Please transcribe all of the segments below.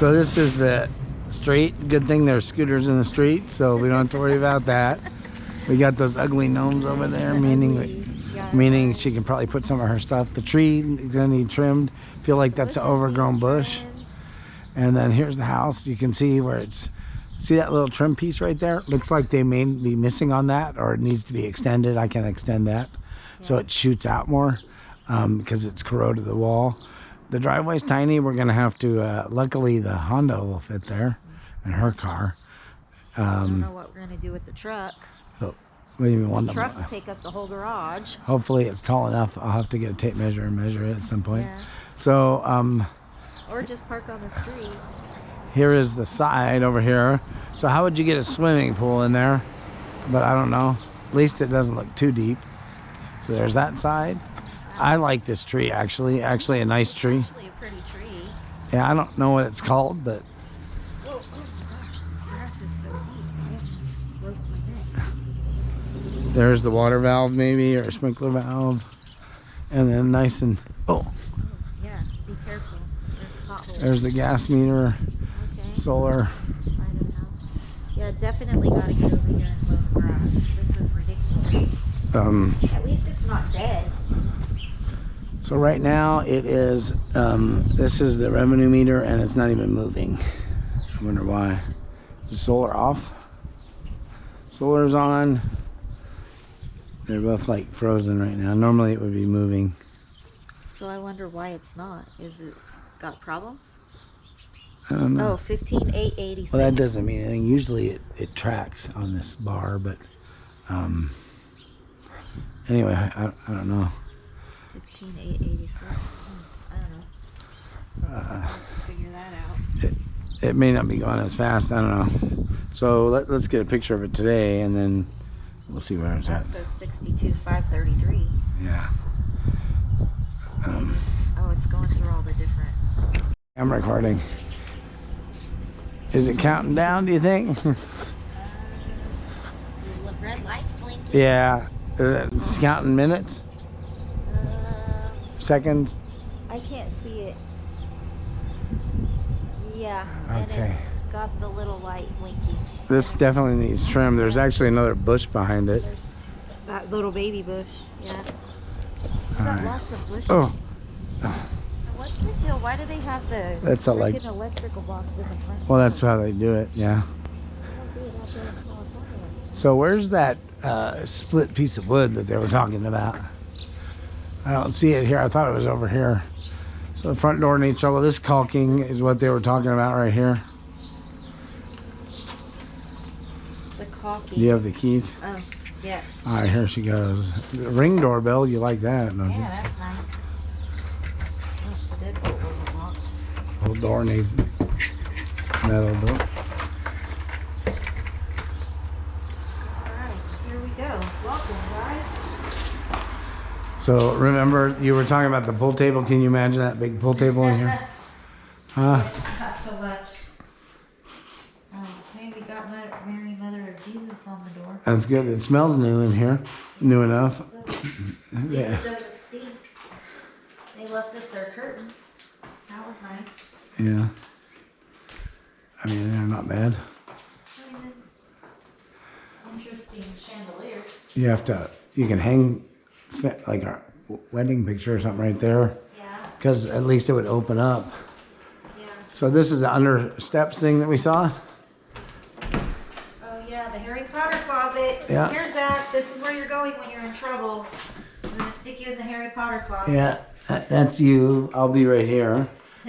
So this is the street. Good thing there's scooters in the street, so we don't have to worry about that. We got those ugly gnomes over there, meaning she can probably put some of her stuff. The tree is gonna need trimmed. Feel like that's an overgrown bush. And then here's the house. You can see where see that little trim piece right there? Looks like they may be missing on that, or it needs to be extended. I can extend that so it shoots out more because it's corroded the wall. The driveway's tiny. We're gonna have to, luckily the Honda will fit there and her car. I don't know what we're gonna do with the truck. So, what do you mean, The truck will take up the whole garage. Hopefully it's tall enough. I'll have to get a tape measure and measure it at some point. Yeah. So, or just park on the street. here is the side over here. So how would you get a swimming pool in there? But I don't know. At least it doesn't look too deep. So there's that side. I like this tree actually. Actually a nice tree. Actually a pretty tree. Yeah, I don't know what it's called, but. Oh my gosh, this grass is so deep. I broke my neck. There's the water valve maybe, or a sprinkler valve. And then nice and, oh. Yeah, be careful. There's potholes. There's the gas meter, okay. solar. Side of the house. Yeah, definitely got to get over here and mow the grass. This is ridiculous. At least it's not dead. So right now it is, this is the revenue meter and it's not even moving. I wonder why. Is solar off? Solar's on. They're both like frozen right now. Normally it would be moving. So I wonder why it's not. Is it got problems? I don't know. Oh, 15,886. Well, that doesn't mean anything. Usually it tracks on this bar, but anyway, I don't know. 15,886. I don't know. Figure that out. It may not be going as fast. I don't know. So let's get a picture of it today, and then we'll see where it's that at. That says 62,533. Yeah. Oh, it's going through all the different. I'm recording. Is it counting down, do you think? The red light's blinking. Yeah. It's counting minutes? Seconds? I can't see it. Yeah. Okay. And it's got the little light blinking. This definitely needs trim. There's actually another bush behind it. There's that little baby bush. Yeah. We got lots of bushes. Oh. What's the deal? Why do they have the That's a like electrical box in the front? Well, that's how they do it, yeah. They don't do it out there in California. So where's that split piece of wood that they were talking about? I don't see it here. I thought it was over here. So the front door needs trouble. This caulking is what they were talking about right here. The caulking. Do you have the keys? Oh, yes. All right, here she goes. The ring doorbell, you like that, don't you? Yeah, that's nice. Oh, the deadbolt wasn't locked. Whole door needs metal door. Alright, here we go. Welcome, guys. So remember, you were talking about the pool table. Can you imagine that big pool table in here? Huh? Not so much. Hey, we got Mary, Mother of Jesus on the door. That's good. It smells new in here. New enough. Yeah. It doesn't stink. They left us their curtains. That was nice. Yeah. I mean, they're not bad. Interesting chandelier. You can hang like a wedding picture or something right there. Yeah. Because at least it would open up. Yeah. So this is the under steps thing that we saw. Oh yeah, the Harry Potter closet. Yeah. Here's that. This is where you're going when you're in trouble. I'm gonna stick you in the Harry Potter closet. Yeah, that's you. I'll be right here.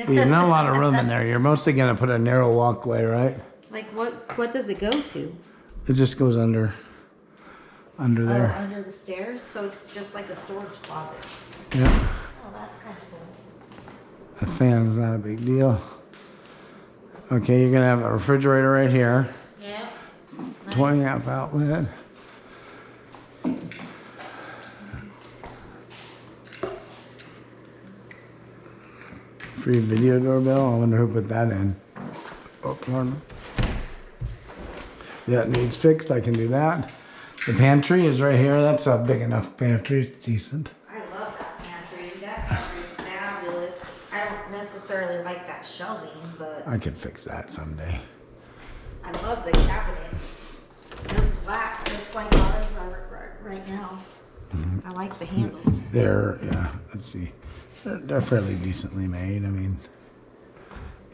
We have not a lot of room in there. You're mostly gonna put a narrow walkway, right? Like what does it go to? It just goes under there. Oh, under the stairs? So it's just like a storage closet. Yeah. Oh, that's kind of cool. The fan's not a big deal. Okay, you're gonna have a refrigerator right here. Yeah. Nice. 20 amp outlet. Free video doorbell. I wonder who put that in. Oh, pardon. Yeah, it needs fixed. I can do that. The pantry is right here. That's a big enough pantry. It's decent. I love that pantry. That pantry is fabulous. I don't necessarily like that shelving, but but I could fix that someday. I love the cabinets. They're black, just like ours are right now. Mm-hmm. I like the handles. Yeah, let's see. They're fairly decently made. I mean,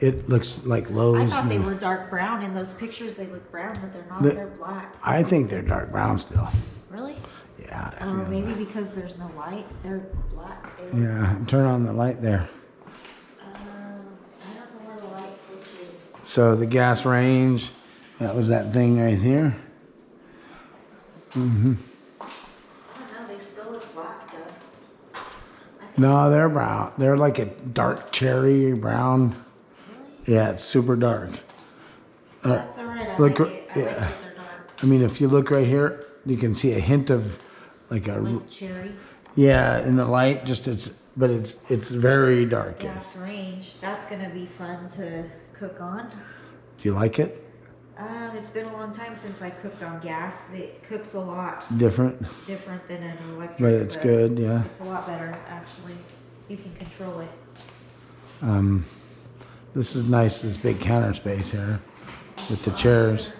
it looks like Lowe's. I thought they were dark brown. In those pictures, they look brown, but they're not. They're black. I think they're dark brown still. Really? Yeah. Oh, maybe because there's no light. They're black. Yeah, turn on the light there. I don't know where the light switch is. So the gas range, that was that thing right here. Mm-hmm. I don't know. They still look black though. No, they're brown. They're like a dark cherry brown. Really? Yeah, it's super dark. That's all right. I Look, like it. I like yeah. that they're dark. I mean, if you look right here, you can see a hint of like a Like cherry. yeah in the light. But it's very dark. Gas range. That's gonna be fun to cook on. Do you like it? It's been a long time since I cooked on gas. It cooks a lot Different, different than an electric. but it's good. Yeah. It's a lot better, actually. You can control it. This is nice. This big counter space here with the chairs.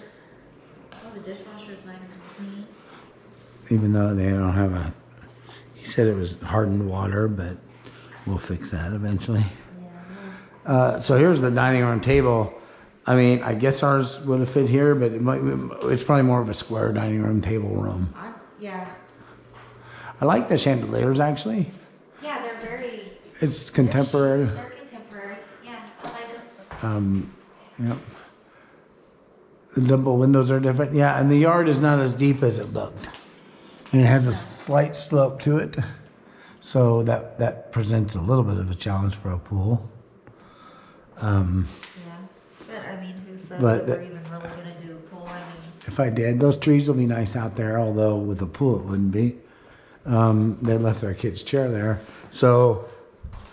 Oh, the dishwasher is nice and clean. Even though they don't have a, he said it was hardened water, but we'll fix that eventually. Yeah. So here's the dining room table. I mean, I guess ours would have fit here, but it's probably more of a square dining room table room. Yeah. I like the chandeliers actually. Yeah, they're very. It's contemporary. They're contemporary. Yeah, I like them. Yep. The double windows are different. Yeah, and the yard is not as deep as it looked. And it has a slight slope to it. So that presents a little bit of a challenge for a pool. Yeah. But I mean, who says But that we're even really going to do a pool? I mean, if I did, those trees will be nice out there, although with a pool it wouldn't be. They left their kid's chair there. So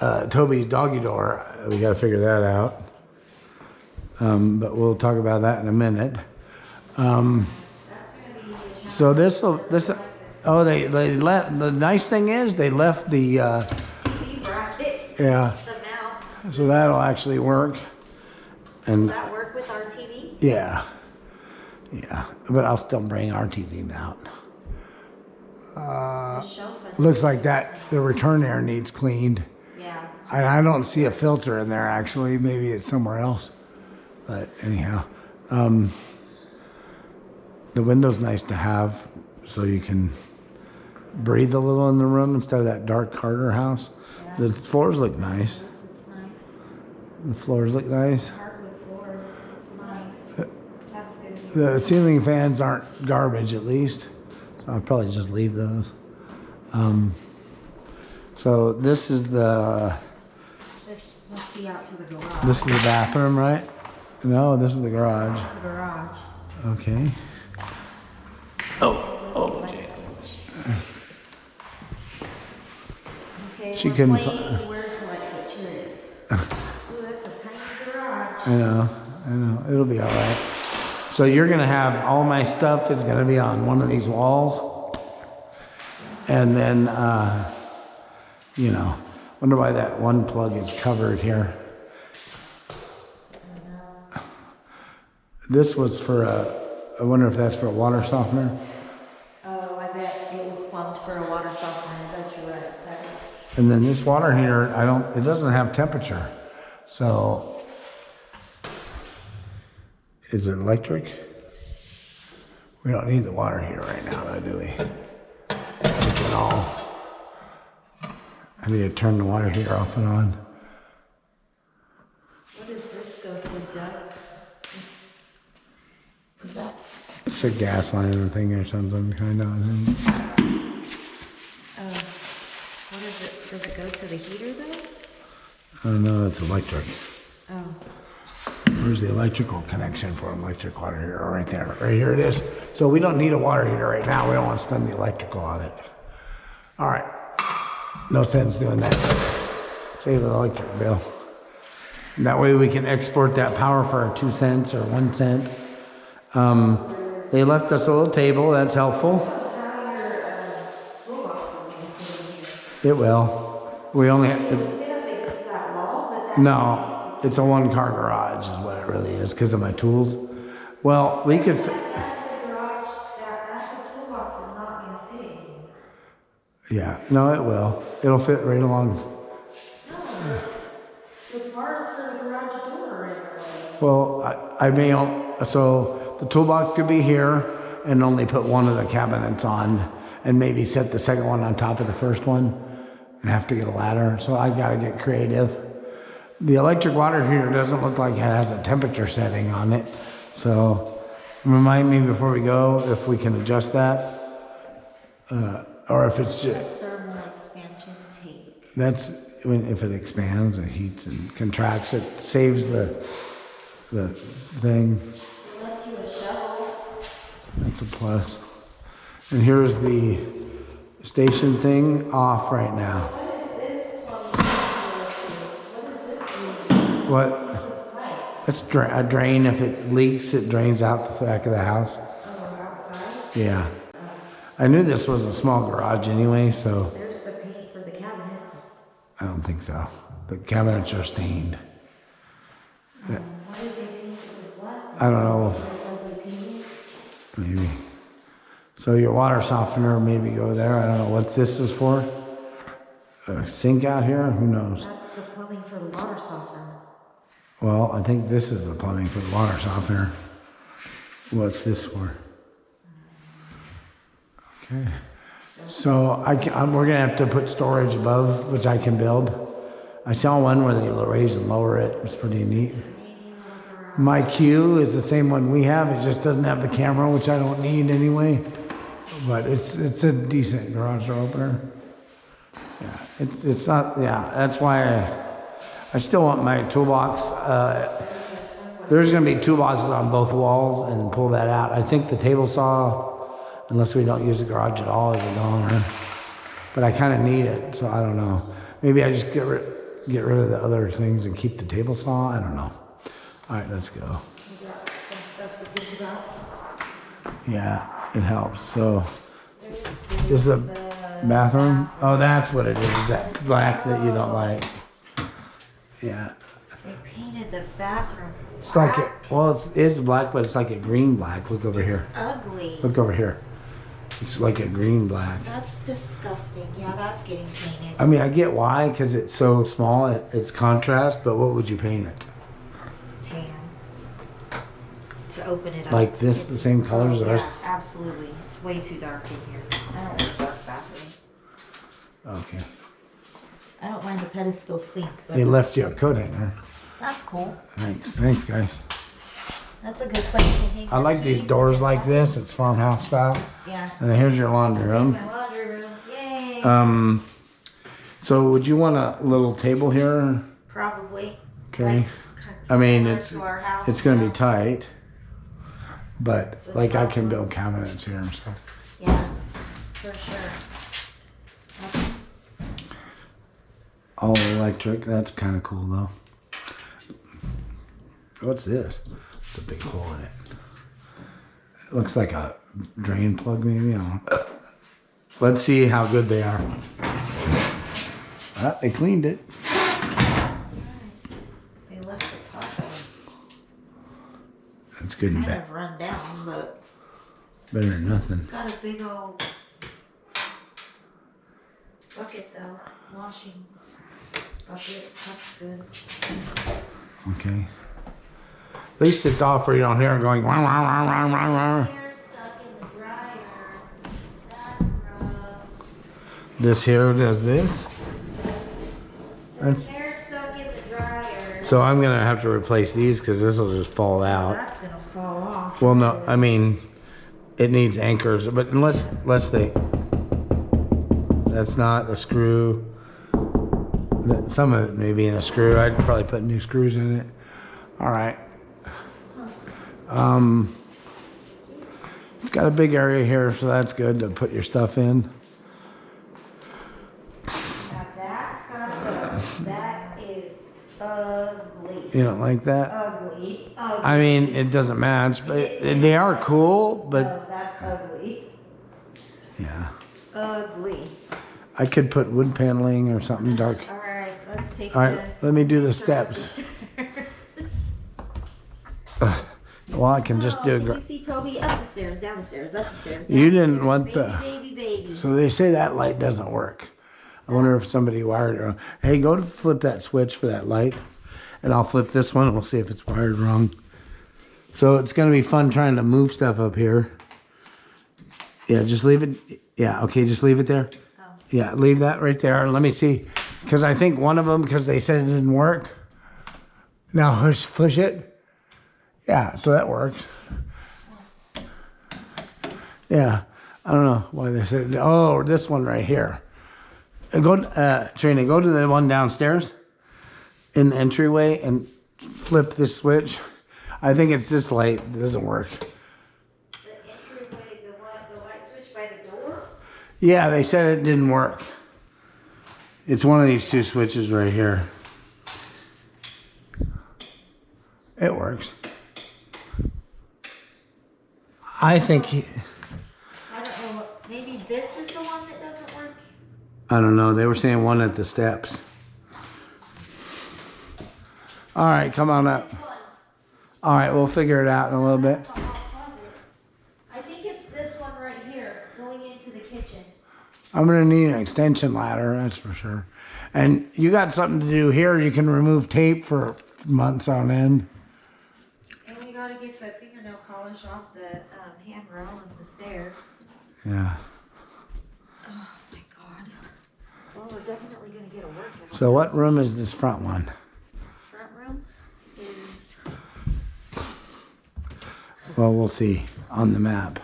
Toby's doggy door, we got to figure that out. But we'll talk about that in a minute. So they left. The nice thing is they left the TV bracket. yeah. The mount. So that'll actually work. And Does that work with our TV? yeah. But I'll still bring our TV out. The shelf and Looks like that the return air needs cleaned. yeah. I don't see a filter in there actually. Maybe it's somewhere else. But anyhow, the window's nice to have so you can breathe a little in the room instead of that dark Carter house. Yeah. The floors look nice. It's nice. The floors look nice. Hardwood floor. It's nice. That's good. The ceiling fans aren't garbage at least. So I'll probably just leave those. So this is the Must be out to the garage. this is the bathroom, right? No, this is the garage. That's the garage. Okay. Oh, gee. Okay, She we're couldn't playing, where's the light switch? Here it is. Ooh, that's a tiny garage. I know. It'll be all right. So you're gonna have all my stuff is gonna be on one of these walls, and then wonder why that one plug is covered here. This was for I wonder if that's for a water softener. Oh, I bet it was plumbed for a water softener. I bet you're right. That is. And then this water heater, it doesn't have temperature. So, is it electric? We don't need the water heater right now, though, do we? At all. I need to turn the water heater off and on. What does this go to, Doug? Is that? It's a gas line thing or something, kind of, I think. What is it? Does it go to the heater though? I don't know, it's electric. Oh. Where's the electrical connection for an electric water heater? Right there. Right here it is. So we don't need a water heater right now. We don't want to spend the electrical on it. All right. No sense doing that. Save the electric bill. And that way we can export that power for 2 cents or 1 cent. They left us a little table. That's helpful. It will. We only have... No, it's a 1-car garage. garage is what it really is because of my tools. Well, we could. That's the garage, that's the toolbox is not gonna fit in here. Yeah, no, it will. It'll fit right along. No, the bars for the garage door are in the way. Well, I may, so the toolbox could be here and only put one of the cabinets on and maybe set the second one on top of the first one and have to get a ladder. So I gotta get creative. The electric water heater doesn't look like it has a temperature setting on it. So remind me before we go if we can adjust that. Or if it's just, Thermal expansion tank. that's when, if it expands, it heats and contracts, it saves the thing. They left you a shovel. That's a plus. And here's the station thing off right now. What is this plumbing? What is this mean? What? It's a drain. If it leaks, it drains out the back of the house. Oh, outside? Yeah. I knew this was a small garage anyway, so There's the paint for the cabinets. I don't think so. The cabinets are stained. What did they paint? It was what? I don't know. Ugly painting? Maybe. So your water softener maybe go there. I don't know what this is for. A sink out here? Who knows? That's the plumbing for the water softener. Well, I think this is the plumbing for the water softener. What's this for? Okay. So we're gonna have to put storage above, which I can build. I saw one where they raise and lower it. It's pretty neat. My Q is the same one we have. It just doesn't have the camera, which I don't need anyway. But it's a decent garage door opener. Yeah, it's not. Yeah, that's why I still want my toolbox. There's gonna be toolboxes on both walls, and pull that out. I think the table saw, unless we don't use the garage at all, is a goner. But I kind of need it, so I don't know. Maybe I just get rid of the other things and keep the table saw. I don't know. All right, let's go. You got some stuff to think about. Yeah, it helps. So This this is a the bathroom. Oh, that's what it is. That black that you don't like. Yeah. They painted the bathroom. It's like it. Well, it's black, but it's like a green black. Look over here. Ugly. Look over here. It's like a green black. That's disgusting. Yeah, that's getting painted. I mean, I get why, because it's so small. It's contrast. But what would you paint it? Tan. To open it up. Like this, the same colors as ours? Yeah, absolutely. It's way too dark in here. I don't like dark bathroom. Okay. I don't mind the pedestal sink, but They left you a coat hanger. that's cool. Thanks, guys. That's a good place to hang. I like these doors like this. It's farmhouse style. Yeah. And then here's your laundry room. My laundry room. Yay. So would you want a little table here? Probably. Okay. Like, I mean, similar it's to our house, it's gonna yeah. be tight, but It's a like I tough can one. build cabinets here and stuff. Yeah, for sure. That's, All electric. That's kind of cool though. What's this? It's a big hole in it. It looks like a drain plug, maybe. I don't know. Let's see how good they are. They cleaned it. they left the top That's good and kind bad. of run down, but Better than nothing. it's got a big old bucket though. Washing bucket. That's good. Okay. At least it's off where you don't hear it going. Wah, wah, wah, wah, wah, wah. Hair stuck in the dryer. That's gross. This here does this. That's, Hair stuck in the dryer. so I'm gonna have to replace these because this will just fall out. That's gonna fall off. Well, no, I mean, it needs anchors, but unless they, that's not a screw. Some of it may be in a screw. I'd probably put new screws in it. All right. It's got a big area here, so that's good to put your stuff in. Now that's gotta go. That is ugly. You don't like that? Ugly. Ugly. I mean, it doesn't match, but they are cool, but Oh, that's ugly. yeah. Ugly. I could put wood paneling or something dark. All right, let's take All right, let me do the steps. Well, I can just do Can it. you see Toby? Up the stairs, down the stairs, up the stairs. Down You the didn't stairs. want baby, the. baby. So they say that light doesn't work. I wonder if somebody wired it wrong. Hey, go to flip that switch for that light, and I'll flip this one, and we'll see if it's wired wrong. So it's going to be fun trying to move stuff up here. Yeah, just leave it. Yeah, okay, just leave it there. Oh. Yeah, leave that right there. Let me see. Because I think one of them, because they said it didn't work. Now push it. Yeah, so that works. Yeah, I don't know why they said, oh, this one right here. Go, Trina, go to the one downstairs in the entryway and flip this switch. I think it's this light that doesn't work. The entryway, the light switch by the door? Yeah, they said it didn't work. It's one of these two switches right here. It works. I think I don't know. Maybe this is the one that doesn't work? I don't know. They were saying one at the steps. All right, come on up. All right, we'll figure it out in a little bit. I think it's this one right here, going into the kitchen. I'm going to need an extension ladder, that's for sure. And you got something to do here. You can remove tape for months on end. And we got to get the fingernail polish off the handrail of the stairs. Yeah. Oh my God. Well, we're definitely going to get a workout. So what room is this front one? This front room is... Well, we'll see on the map.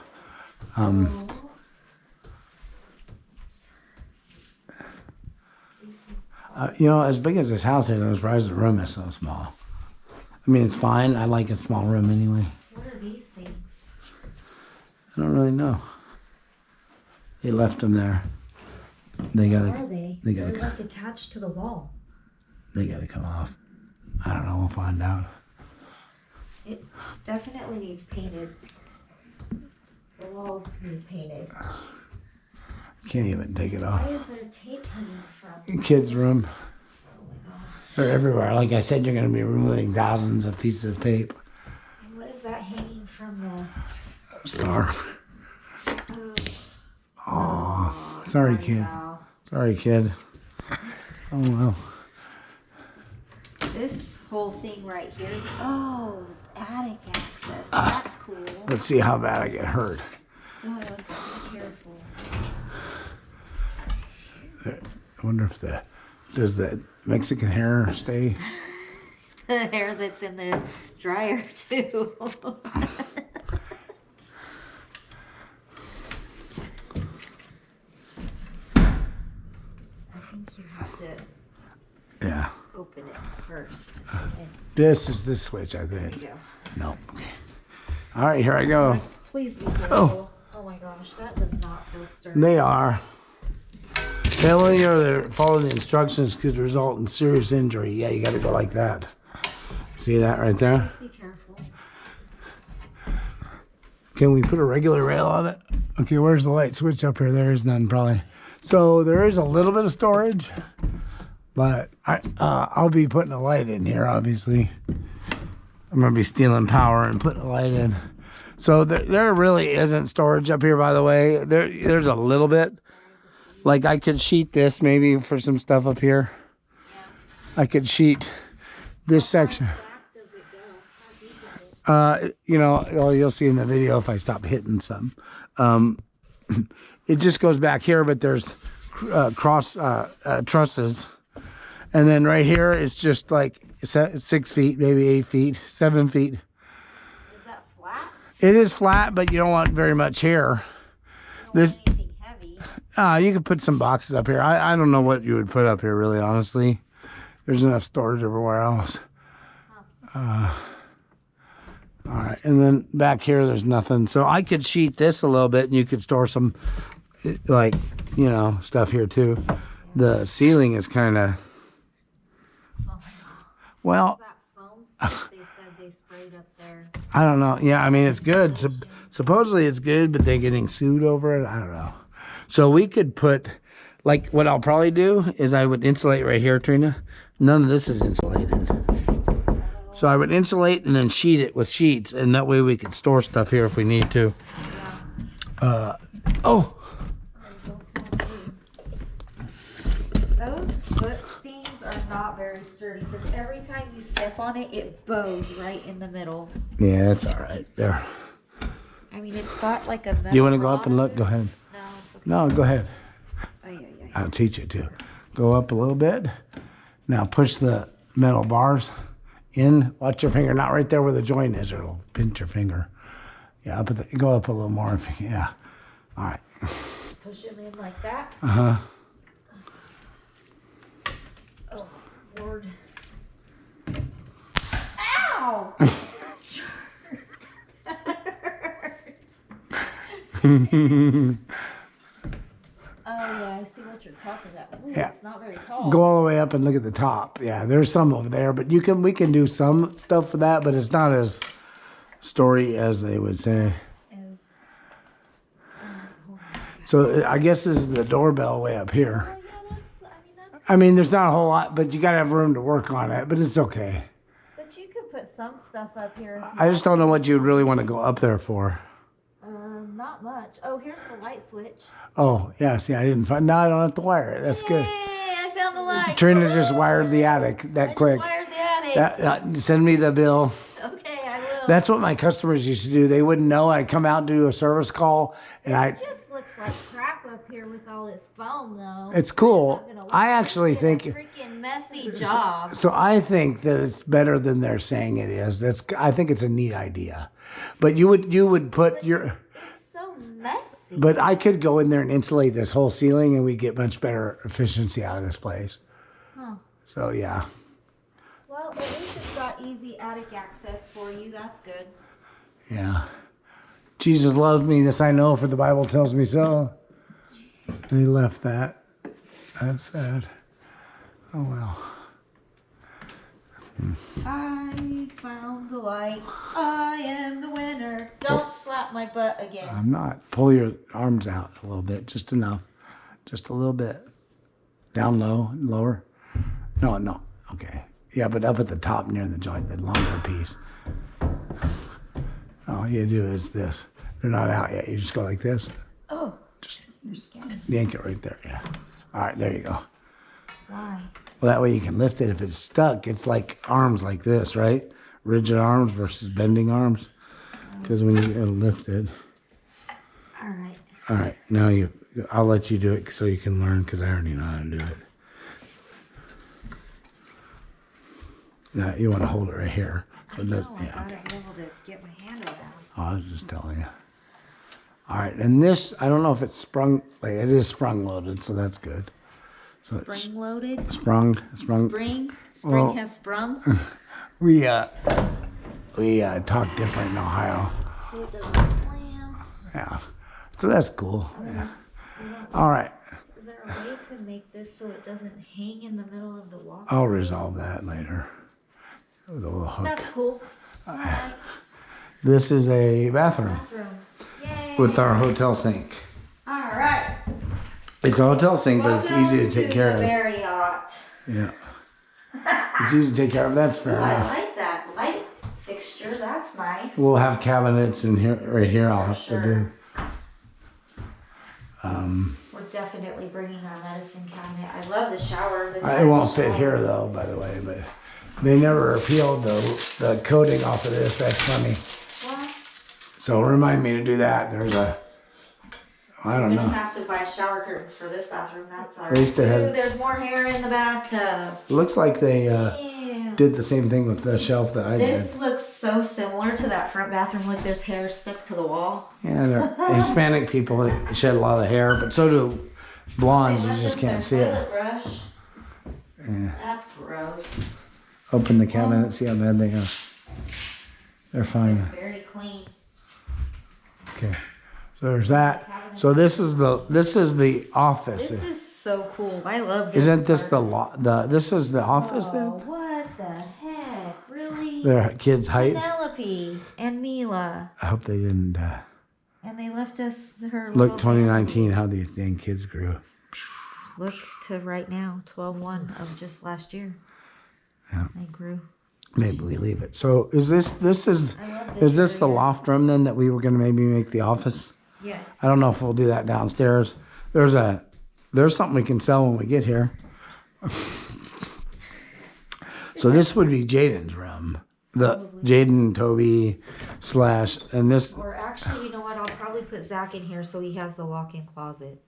You know, as big as this house is, I'm surprised the room is so small. I mean, it's fine. I like a small room anyway. What are these things? I don't really know. They left them there. They gotta. What are they? They gotta. They're like attached to the wall. They gotta come off. I don't know. We'll find out. It definitely needs painted. The walls need painted. Can't even take it off. Why is there tape hanging from? Kids' room. Oh my gosh. They're everywhere. Like I said, you're going to be removing thousands of pieces of tape. And what is that hanging from the... Star. Oh, Oh, sorry, kid. wow. Sorry, kid. Oh, well. This whole thing right here. Oh, attic access. That's cool. Let's see how bad I get hurt. Oh, be careful. I wonder if does the Mexican hair stay? The hair that's in the dryer, too. I think you have to Yeah. open it first. This is the switch, I think. There you go. No. Okay. All right, here I go. Please be careful. Oh my gosh, that does not feel sturdy. They are. Failure to follow the instructions could result in serious injury. Yeah, you got to go like that. See that right there? Be careful. Can we put a regular rail on it? Okay, where's the light switch up here? There is none, probably. So there is a little bit of storage, but I'll be putting a light in here, obviously. I'm going to be stealing power and putting a light in. So there really isn't storage up here, by the way. There's a little bit. Like I could sheet this maybe for some stuff up here. I could sheet this section. You know, you'll see in the video if I stop hitting some. It just goes back here, but there's cross trusses. And then right here, it's just like 6 feet, maybe 8 feet, 7 feet. Is that flat? It is flat, but you don't want very much here. You don't want anything heavy. You could put some boxes up here. I don't know what you would put up here, really, honestly. There's enough storage everywhere else. All right, and then back here, there's nothing. So I could sheet this a little bit, and you could store some, like, you know, stuff here, too. The ceiling is kind of... Well, that foam stuff they said they sprayed up there. I don't know. Yeah, I mean, it's good. Supposedly it's good, but they're getting sued over it. I don't know. So we could put, like, what I'll probably do is I would insulate right here, Trina. None of this is insulated. So I would insulate and then sheet it with sheets, and that way we could store stuff here if we need to. Oh. Those foot things are not very sturdy because every time you step on it, it bows right in the middle. Yeah, that's all right. There. I mean, it's got like a metal. Do you want to go rod up and look? Go ahead. No, it's okay. No, go ahead. Ay, ay, ay. I'll teach you to. Go up a little bit. Now push the metal bars in. Watch your finger, not right there where the joint is, or it'll pinch your finger. Yeah, go up a little more. Yeah. All right. Push them in like that. Uh-huh. Oh, Lord. Ow! Oh yeah, I see what you're talking about. Ooh, Yeah. It's not very tall. Go all the way up and look at the top. Yeah, there's some over there, but we can do some stuff with that, but it's not as story as they would say. So I guess this is the doorbell way up here. Oh yeah, that's. I mean, there's not a whole lot, but you gotta have room to work on it, but it's okay. But you could put some stuff up here. I just don't know what you'd really want to go up there for. Not much. Oh, here's the light switch. Oh, yeah, see, I didn't find, no, I don't have to wire it. That's good. Yay, I found the light. Trina just wired the attic that quick. I just wired the attic. Send me the bill. Okay, I will. That's what my customers used to do. They wouldn't know. I'd come out and do a service call, and It just looks like crap up here with all this foam, though. it's cool. I'm not gonna I lie. actually It's think, a freaking messy job. so I think that it's better than they're saying it is. I think it's a neat idea. But you would put your, It's so messy. but I could go in there and insulate this whole ceiling, and we'd get much better efficiency out of this place. Huh. So yeah. Well, at least it's got easy attic access for you. That's good. Yeah. Jesus loves me, this I know, for the Bible tells me so. They left that. That's sad. Oh well. I found the light. I am the winner. Don't slap my butt again. I'm not. Pull your arms out a little bit, just enough. Just a little bit. Down low, lower. No. Okay. Yeah, but up at the top near the joint, the longer piece. All you do is this. They're not out yet. You just go like this. Oh, Just you're scared. yank it right there. Yeah. All right, there you go. Why? Well, that way you can lift it. If it's stuck, it's like arms like this, right? Rigid arms versus bending arms. Because when you lift it. All right. All right, now I'll let you do it so you can learn, because I already know how to do it. Now you want to hold it right here. I know. I gotta be able to get my hand around. Oh, I was just telling you. All right, and this, I don't know if it's sprung, like it is sprung loaded, so that's good. So it's Spring loaded. sprung. Spring Well- has sprung. We talk different in Ohio. So it doesn't slam. Yeah, so that's cool. Yeah. All right, Is there a way to make this so it doesn't hang in the middle of the walk? I'll resolve that later. With a little hook. That's cool. All right. This is a bathroom Bathroom. Yay. with our hotel sink. All right. It's a hotel sink, but it's easy to Welcome take care the of. Marriott. Yeah. It's easy to take care of. That's fair Ooh, I enough. like that light fixture. That's nice. We'll have cabinets in here, right here. I'll have to do. We're definitely bringing our medicine cabinet. I love the shower. It won't fit here though, by the way. But they never peeled the coating off of this. That's funny. What? So remind me to do that. There's a. I don't We're gonna know. have to buy shower curtains for this bathroom. That's all At least it has- Ooh, there's more hair in the bathtub. Looks like they Ew. did the same thing with the shelf that I This did. looks so similar to that front bathroom. Look, there's hair stuck to the wall. Yeah, they're Hispanic people that shed a lot of hair, but so do blondes. You They just left us can't their see it. toilet brush. Yeah. That's gross. Open the cabinet, see how bad they are. They're fine. Very clean. Okay. So there's that. So this is the office. This is so cool. I love this. Isn't this part. this is the office Oh, then? what the heck? Really? Their kids' height. Penelope and Mila. I hope they didn't And they left us her look little 2019 how these dang kids grew. Look to right now, 12-1 of just last year. Yeah. They grew. maybe we leave it. So is this is I love is this the area. loft room then that we were going to maybe make the office? Yes. I don't know if we'll do that downstairs. There's something we can sell when we get here. So this would be Jaden's room. The Probably. Jaden, Toby, / and this. Or actually, you know what? I'll probably put Zach in here so he has the walk-in closet.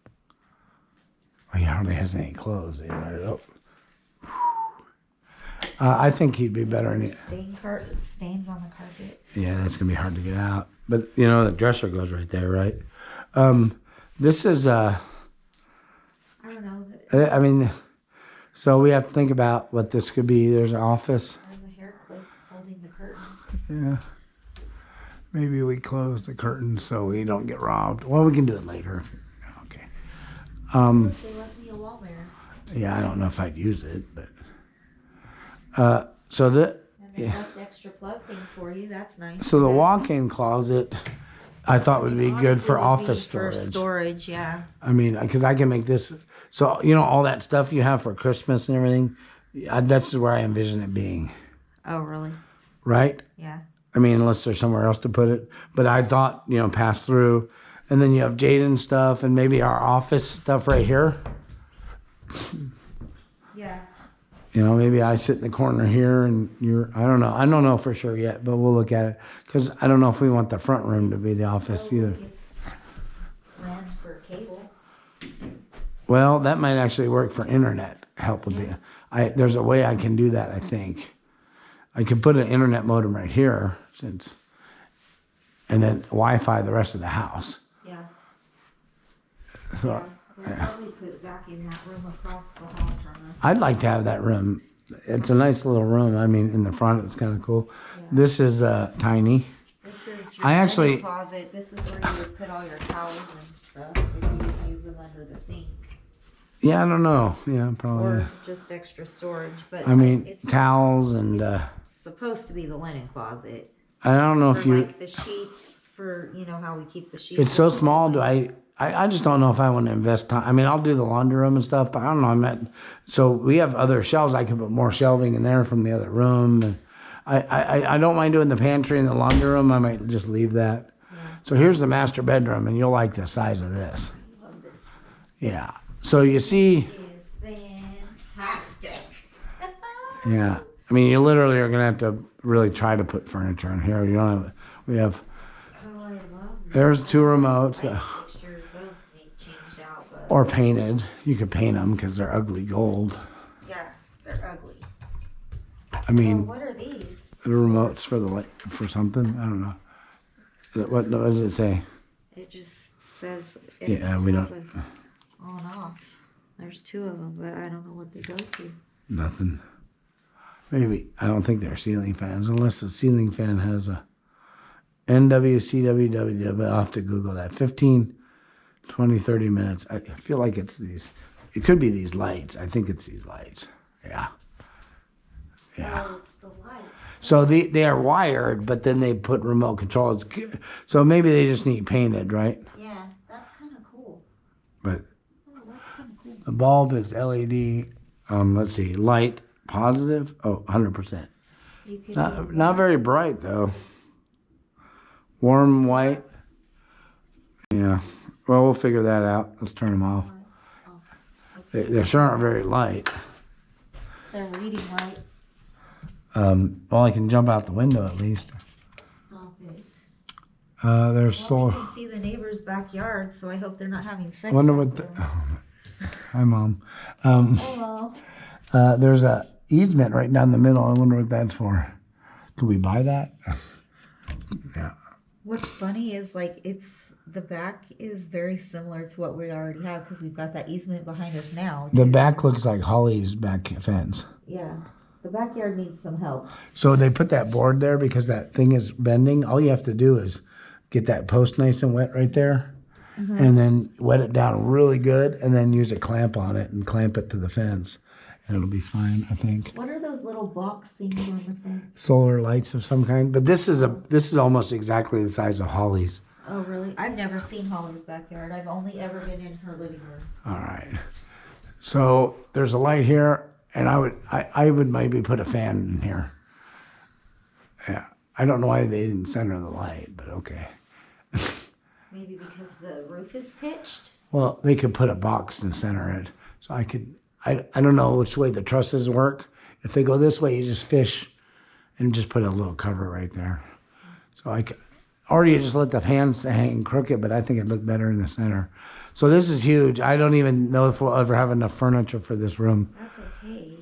He hardly has any clothes. I think he'd be better in it. Stains on the carpet. Yeah, that's gonna be hard to get out. But you know, the dresser goes right there, right? This is I don't know. I mean, so we have to think about what this could be. There's an office. There's a hair clip holding the curtain. Yeah. Maybe we close the curtain so we don't get robbed. Well, we can do it later. Okay. They left me a wall mirror. Yeah, I don't know if I'd use it, but so And they left extra plug thing for you. That's nice. the walk-in closet, I thought would be good for office storage. For storage, yeah. I mean, because I can make this. So you know, all that stuff you have for Christmas and everything. That's where I envision it being. Oh, really? Right? Yeah. I mean, unless there's somewhere else to put it. But I thought, you know, pass through, and then you have Jaden's stuff and maybe our office stuff right here. Yeah. You know, maybe I sit in the corner here and I don't know. I don't know for sure yet, but we'll look at it. Because I don't know if we want the front room to be the office either. It's planned for cable. Well, that might actually work for internet help with there's a way I can do that, I think. I could put an internet modem right here and then Wi-Fi the rest of the house. Yeah. So We'll probably put Zach in that room across the hall from us. I'd like to have that room. It's a nice little room. I mean, in the front, it's kind of cool. Yeah. This is tiny. This is your I actually- linen closet. This is where you would put all your towels and stuff if you would use them under the sink. Yeah, I don't know. Yeah, probably. Or just extra storage. But I mean, it's towels and supposed to be the linen closet. I don't know For if you. like the sheets, for you know how we keep the sheets. It's so small. Do I just don't know if I want to invest time. I mean, I'll do the laundry room and stuff, but I don't know. So we have other shelves. I can put more shelving in there from the other room. And I don't mind doing the pantry and the laundry room. I might just leave that. Yeah. So here's the master bedroom, and you'll like the size of this. I love this. Yeah. So you see, It is fantastic. yeah. I mean, you literally are gonna have to really try to put furniture in here. You don't have. We have. Oh, I love There's two remotes. light fixtures. Those need changed out, but Or painted. You could paint them because they're ugly gold. yeah, they're ugly. I mean, What are these? the remotes for the light for something. I don't know. What does it say? It just says. Yeah, we has don't. a on off. There's two of them, but I don't know what they go to. Nothing. Maybe I don't think they're ceiling fans unless the ceiling fan has a NWCWW. But I'll have to Google that. 15, 20, 30 minutes. I feel like it's these. It could be these lights. I think it's these lights. Yeah. Yeah. Oh, it's the light. So they are wired, but then they put remote control. So maybe they just need painted, right? Yeah, that's kind of cool. But Oh, that's kind of cool. the bulb is LED. Let's see, light positive. Oh, 100%. You can Not very bright though. Warm white. Yeah. Well, we'll figure that out. Let's turn them off. They sure aren't very light. They're reading lights. Well, I can jump out the window at least. Stop it. There's Well, we solar. can see the neighbor's backyard, so I hope they're not having sex. Wonder out what. there. Hi, Mom. Hello. There's a easement right down the middle. I wonder what that's for. Could we buy that? Yeah. What's funny is the back is very similar to what we already have because we've got that easement behind us now. The too. back looks like Holly's back fence. Yeah, the backyard needs some help. So they put that board there because that thing is bending. All you have to do is get that post nice and wet right there, and then wet it down really good, and then use a clamp on it and clamp it to the fence, and it'll be fine, I think. What are those little box things on the fence? Solar lights of some kind, but this is almost exactly the size of Holly's. Oh, really? I've never seen Holly's backyard. I've only ever been in her living room. All right. So there's a light here, and I would maybe put a fan in here. Yeah. I don't know why they didn't center the light, but okay. Maybe because the roof is pitched? Well, they could put a box and center it. So I don't know which way the trusses work. If they go this way, you just fish and just put a little cover right there. So or you just let the hands hang crooked, but I think it'd look better in the center. So this is huge. I don't even know if we'll ever have enough furniture for this room. That's okay.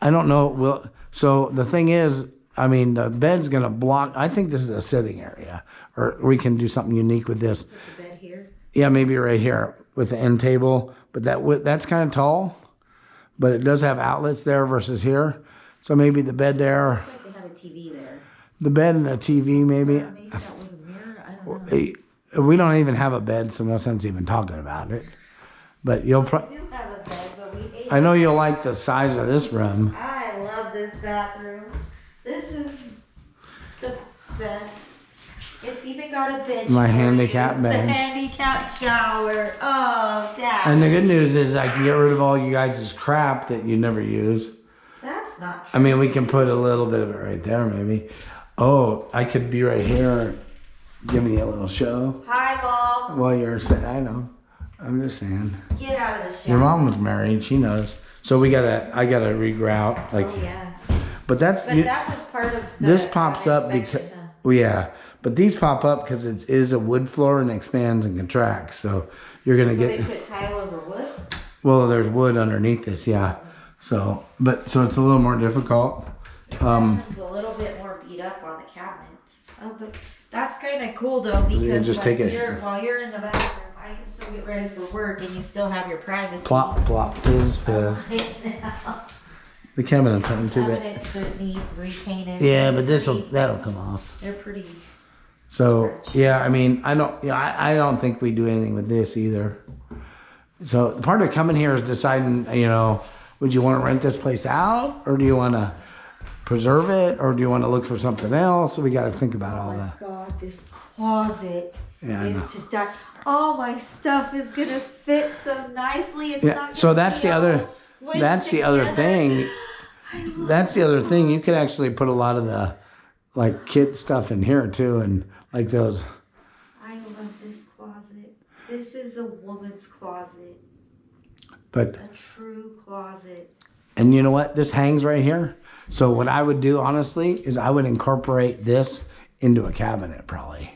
I don't know. So the thing is, I mean, the bed's going to block. I think this is a sitting area, or we can do something unique with this. Put the bed here? Yeah, maybe right here with the end table. But that's kind of tall, but it does have outlets there versus here. So maybe the bed there. Looks like they have a TV there. The bed and a TV maybe. Or maybe that was a mirror. I don't know. We don't even have a bed, so no sense even talking about it. But We do have a bed, but we ate. I know you'll like the size of this room. I love this bathroom. This is the best. It's even got a bench. My for handicap you. bench. The handicap shower. Oh, Dad. And the good news is I can get rid of all you guys' crap that you never use. That's not true. I mean, we can put a little bit of it right there, maybe. Oh, I could be right here giving you a little show. Hi, Mom. While you're saying, I know. I'm just saying. Get out of the shower. Your mom was married. She knows. So I gotta regrout. Like, Oh, yeah. but that's, But that was part of the this pops up because, inspection, huh? well, yeah. But these pop up because it is a wood floor and expands and contracts. So you're gonna So get. they put tile over wood? Well, there's wood underneath this, yeah. So it's a little more difficult. It's a little bit more beat up on the cabinets. Oh, but that's kind of cool though, because just like, take it. while you're in the bathroom, I can still get ready for work, and you still have your privacy. Plop, plop, fizz, fizz. The cabinets aren't too bad. Cabinets that need repainted. Yeah, but that'll come off. They're pretty. So yeah, I mean, I don't think we do anything with this either. So part of coming here is deciding, would you want to rent this place out, or do you want to preserve it, or do you want to look for something else? So we got to think about all that. Oh my God, this closet Yeah, I know. is to die. All my stuff is gonna fit so nicely. It's Yeah. not So gonna that's be the all other. squished That's the other together. thing. That's the other thing. You could actually put a lot of the kid stuff in here too, and like those. I love this closet. This is a woman's closet. But A true closet. and you know what? This hangs right here. So what I would do honestly is I would incorporate this into a cabinet probably.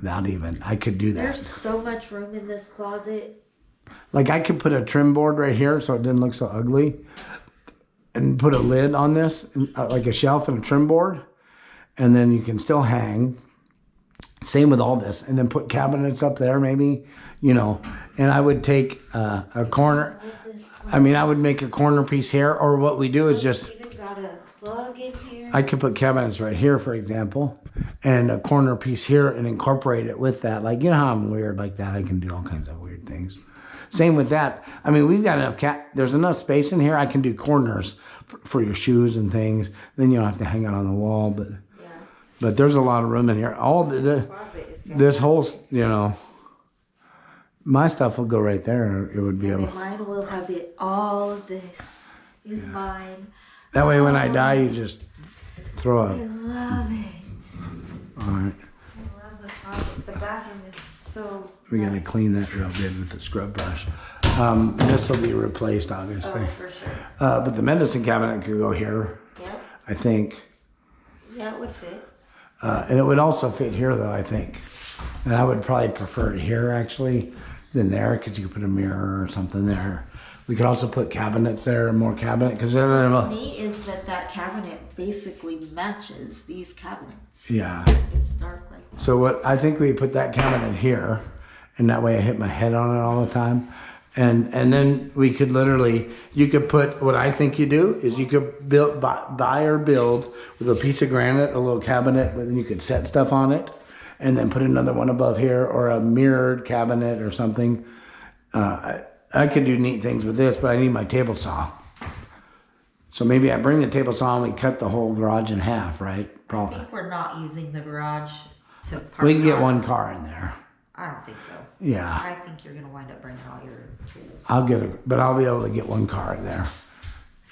I could do that. There's so much room in this closet. Like I could put a trim board right here so it didn't look so ugly, and put a lid on this, like a shelf and a trim board, and then you can still hang. Same with all this, and then put cabinets up there maybe, and I would take a corner. I mean, I would make a corner piece here, or what we do is just, Even got a plug in here. I could put cabinets right here, for example, and a corner piece here and incorporate it with that. Like, how I'm weird like that. I can do all kinds of weird things. Same with that. I mean, we've got enough there's enough space in here. I can do corners for your shoes and things. Then you don't have to hang it on the wall, but there's a lot of room in here. All Closet is this whole, my stuff will go right there. It would be able. mine will have it. All of this is mine. That way, when I die, you just throw I a. love it. All right. I love the closet. The bathroom is so. We got to nice. clean that real good with the scrub brush. This will be replaced, obviously. Oh, for sure. But the medicine cabinet could go here, Yep. I think. Yeah, it would fit. And it would also fit here, though, I think. And I would probably prefer it here, actually, than there, because you could put a mirror or something there. We could also put cabinets there, more cabinet, because they're What's neat is that cabinet basically matches these cabinets. yeah. It's dark like that. So what I think we put that cabinet here, and that way I hit my head on it all the time. And then we could you could put, what I think you do is you could buy or build with a piece of granite, a little cabinet, and then you could set stuff on it, and then put another one above here, or a mirrored cabinet or something. I could do neat things with this, but I need my table saw. So maybe I bring the table saw and we cut the whole garage in half, right? I Probably. think we're not using the garage to park We can get cars. one car in there. I don't think so. Yeah. I think you're gonna wind up bringing all your tools. But I'll be able to get one car in there.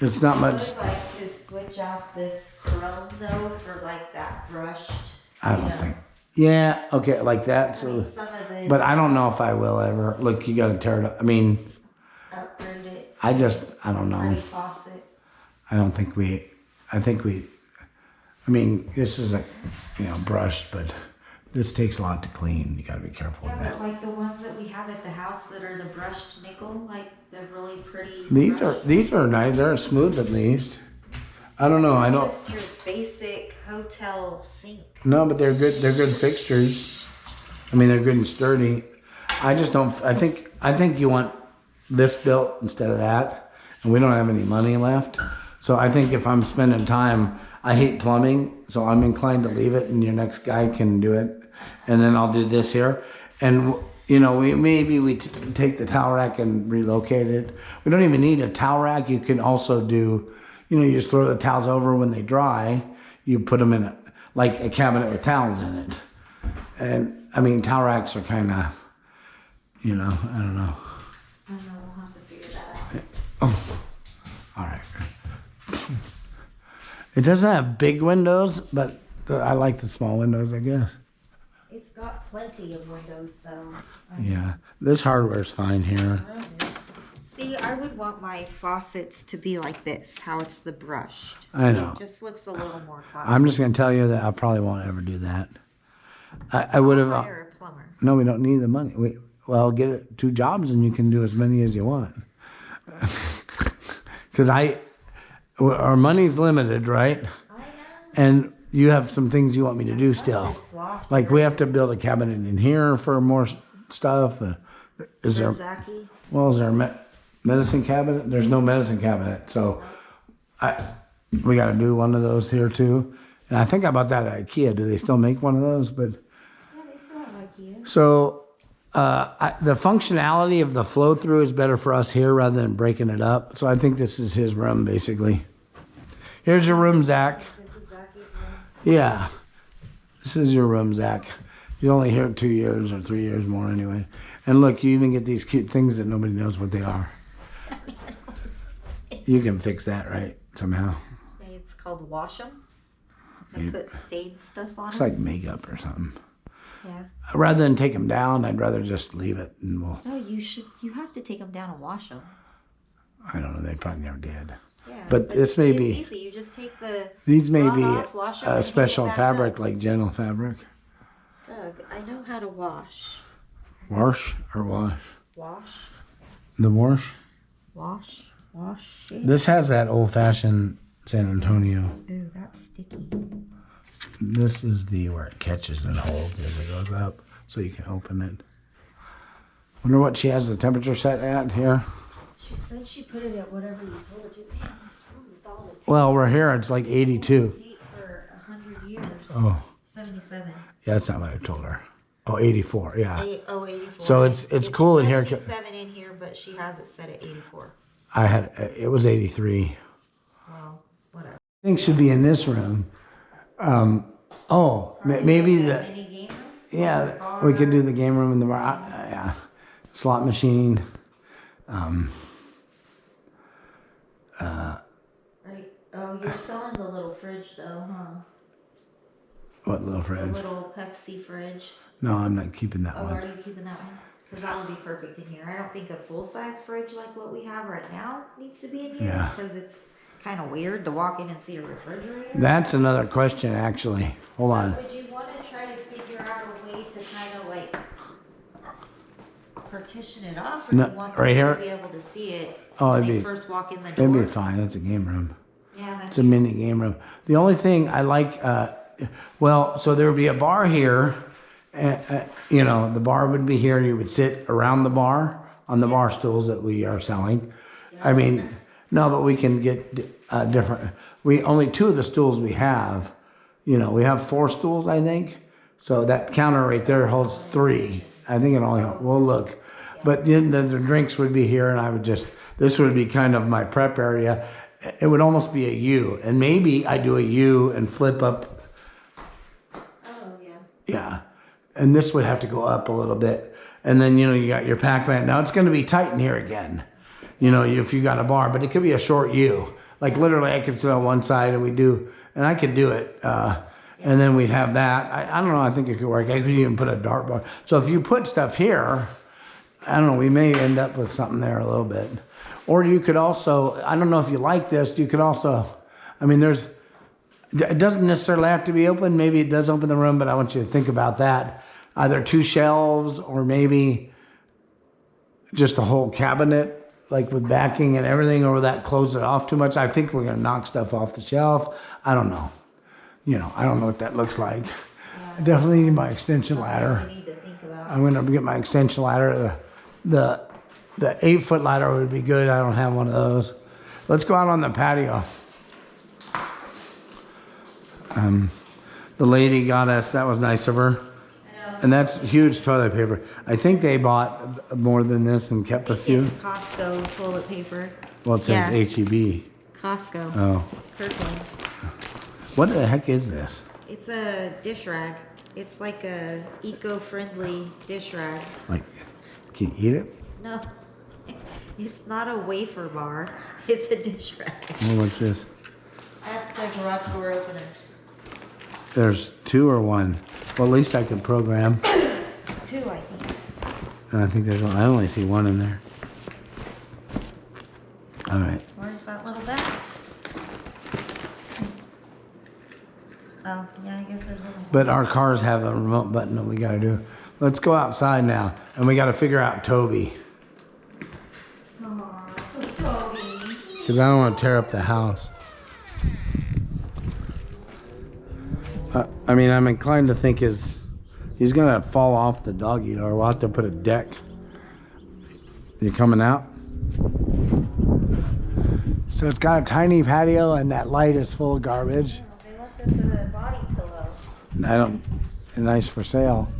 It's not much. I would like to switch out this chrome though for like that brushed. I don't think. Yeah, okay, like that. So, I mean, some of it. but I don't know if I will ever. Look, you got to tear it up. I mean, Upgrade it. I don't know. Pretty faucet. I don't think we. I mean, this is brushed, but this takes a lot to clean. You got to be careful with Yeah, that. but like the ones that we have at the house that are the brushed nickel, like they're really pretty. These brushed. are nice. They're smooth at least. I don't know. I don't. Just your basic hotel sink. No, but they're good. They're good fixtures. I mean, they're good and sturdy. I just don't. I think you want this built instead of that, and we don't have any money left. So I think if I'm spending time, I hate plumbing, so I'm inclined to leave it, and your next guy can do it, and then I'll do this here, and we take the towel rack and relocate it. We don't even need a towel rack. You can also do, you just throw the towels over when they dry. You put them in like a cabinet with towels in it. And I mean, towel racks are kind of, I don't know. I don't know, we'll have to figure that out. Oh, all right. It doesn't have big windows, but I like the small windows, I guess. It's got plenty of windows though. Yeah, this hardware's fine here. See, I would want my faucets to be like this, how it's the brushed. I know. It just looks a little more classy. I'm just going to tell you that I probably won't ever do that. I would have. Hire a plumber. No, we don't need the money. Get it 2 jobs and you can do as many as you want. Because our money's limited, right? I know. And you have some things you want me to do still. Like we have to build a cabinet in here for more stuff. Is there? Zaki? Well, is there a medicine cabinet? There's no medicine cabinet, so we got to do one of those here too. And I think I bought that at IKEA. Do they still make one of those? But Yeah, they still have IKEA. so the functionality of the flow through is better for us here rather than breaking it up. So I think this is his room basically. Here's your room, Zach. This is Zaki's room. Yeah, this is your room, Zach. You're only here 2 years or 3 years more anyway. And look, you even get these cute things that nobody knows what they are. You can fix that, right? Somehow. It's called wash 'em. I Maybe. put stained stuff on It's them. like makeup or something. Yeah. Rather than take them down, I'd rather just leave it and we'll. No, you have to take them down and wash them. I don't know. They probably never did. Yeah. But this may it's be. easy. You just take the These may rod be off, wash 'em, a and special hang it back fabric, up. like gentle fabric. Doug, I know how to wash. Wash or wash? Wash. The wash. Wash. Wash. This has that old-fashioned San Antonio. Ooh, that's sticky. This is where it catches and holds as it goes up, so you can open it. Wonder what she has the temperature set at here. She said she put it at whatever you told her to. Man, this room with all the tape. Well, we're here. It's like 82. Tape for 100 years. Oh, 77. yeah, that's not what I told her. Oh, 84. Yeah. 84. So it's cool in here. 77 in here, but she has it set at 84. It was 83. Well, whatever. I think should be in this room. Maybe the. Mini game room? Yeah, we could do the game room in the bar. Yeah, slot machine. Right. Oh, you're selling the little fridge though, huh? What little The fridge? little Pepsi fridge. No, I'm not keeping that Oh, one. are you keeping that one? Because that would be perfect in here. I don't think a full-size fridge like what we have right now needs to be in here. Yeah. Because it's kind of weird to walk in and see a refrigerator. That's another question, actually. Hold on. Would you want to try to figure out a way to kind of like partition it off, or No, do you want right them here? to be able to see it Oh, when it'd they be- first walk in the It'd door? be fine. That's a game room. Yeah, It's that's a mini game room. The only thing I like, so there would be a bar here. The bar would be here. You would sit around the bar on the bar stools that we are selling. I mean, no, but we can get different. Only 2 of the stools we have. We have 4 stools, I think. So that counter right there holds 3. I think it only. We'll look. But then the drinks would be here, and this would be kind of my prep area. It would almost be a U, and maybe I do a U and flip up. Oh, yeah. Yeah, and this would have to go up a little bit, and then you got your Pac-Man. Now it's going to be tight in here again. If you got a bar, but it could be a short U, Like literally I could sit on one side and I could do it. And then we'd have that. I don't know, I think it could work. I could even put a dartboard. So if you put stuff here, I don't know, we may end up with something there a little bit. Or you could also, I don't know if you like this, you could also, I mean, it doesn't necessarily have to be open. Maybe it does open the room, but I want you to think about that. Either 2 shelves or maybe just a whole cabinet, like with backing and everything, or that close it off too much. I think we're gonna knock stuff off the shelf. I don't know. You know, I don't know what that looks like. I definitely need my extension ladder. We need to think about. I'm gonna get my extension ladder. The 8-foot ladder would be good. I don't have one of those. Let's go out on the patio. The lady got us, that was nice of her. And that's huge toilet paper. I think they bought more than this and kept a few. It's Costco toilet paper. Well, it says H-E-B. Costco. Oh. Kirkland. What the heck is this? It's a dish rag. It's like a eco-friendly dish rag. Like, can you eat it? No, it's not a wafer bar. It's a dish rag. Oh, what's this? That's the garage door openers. There's 2 or 1. Well, at least I can program. 2, I think. I think there's one. I only see 1 in there. All right. Where's that little bag? Oh, yeah, I guess there's a little. But our cars have a remote button that we got to do. Let's go outside now, and we got to figure out Toby. Aw, Toby. Because I don't want to tear up the house. I mean, I'm inclined to think he's going to fall off the doggy door. We'll have to put a deck. You coming out? So it's got a tiny patio, and that light is full of garbage. They left us a body pillow. Nice for sale.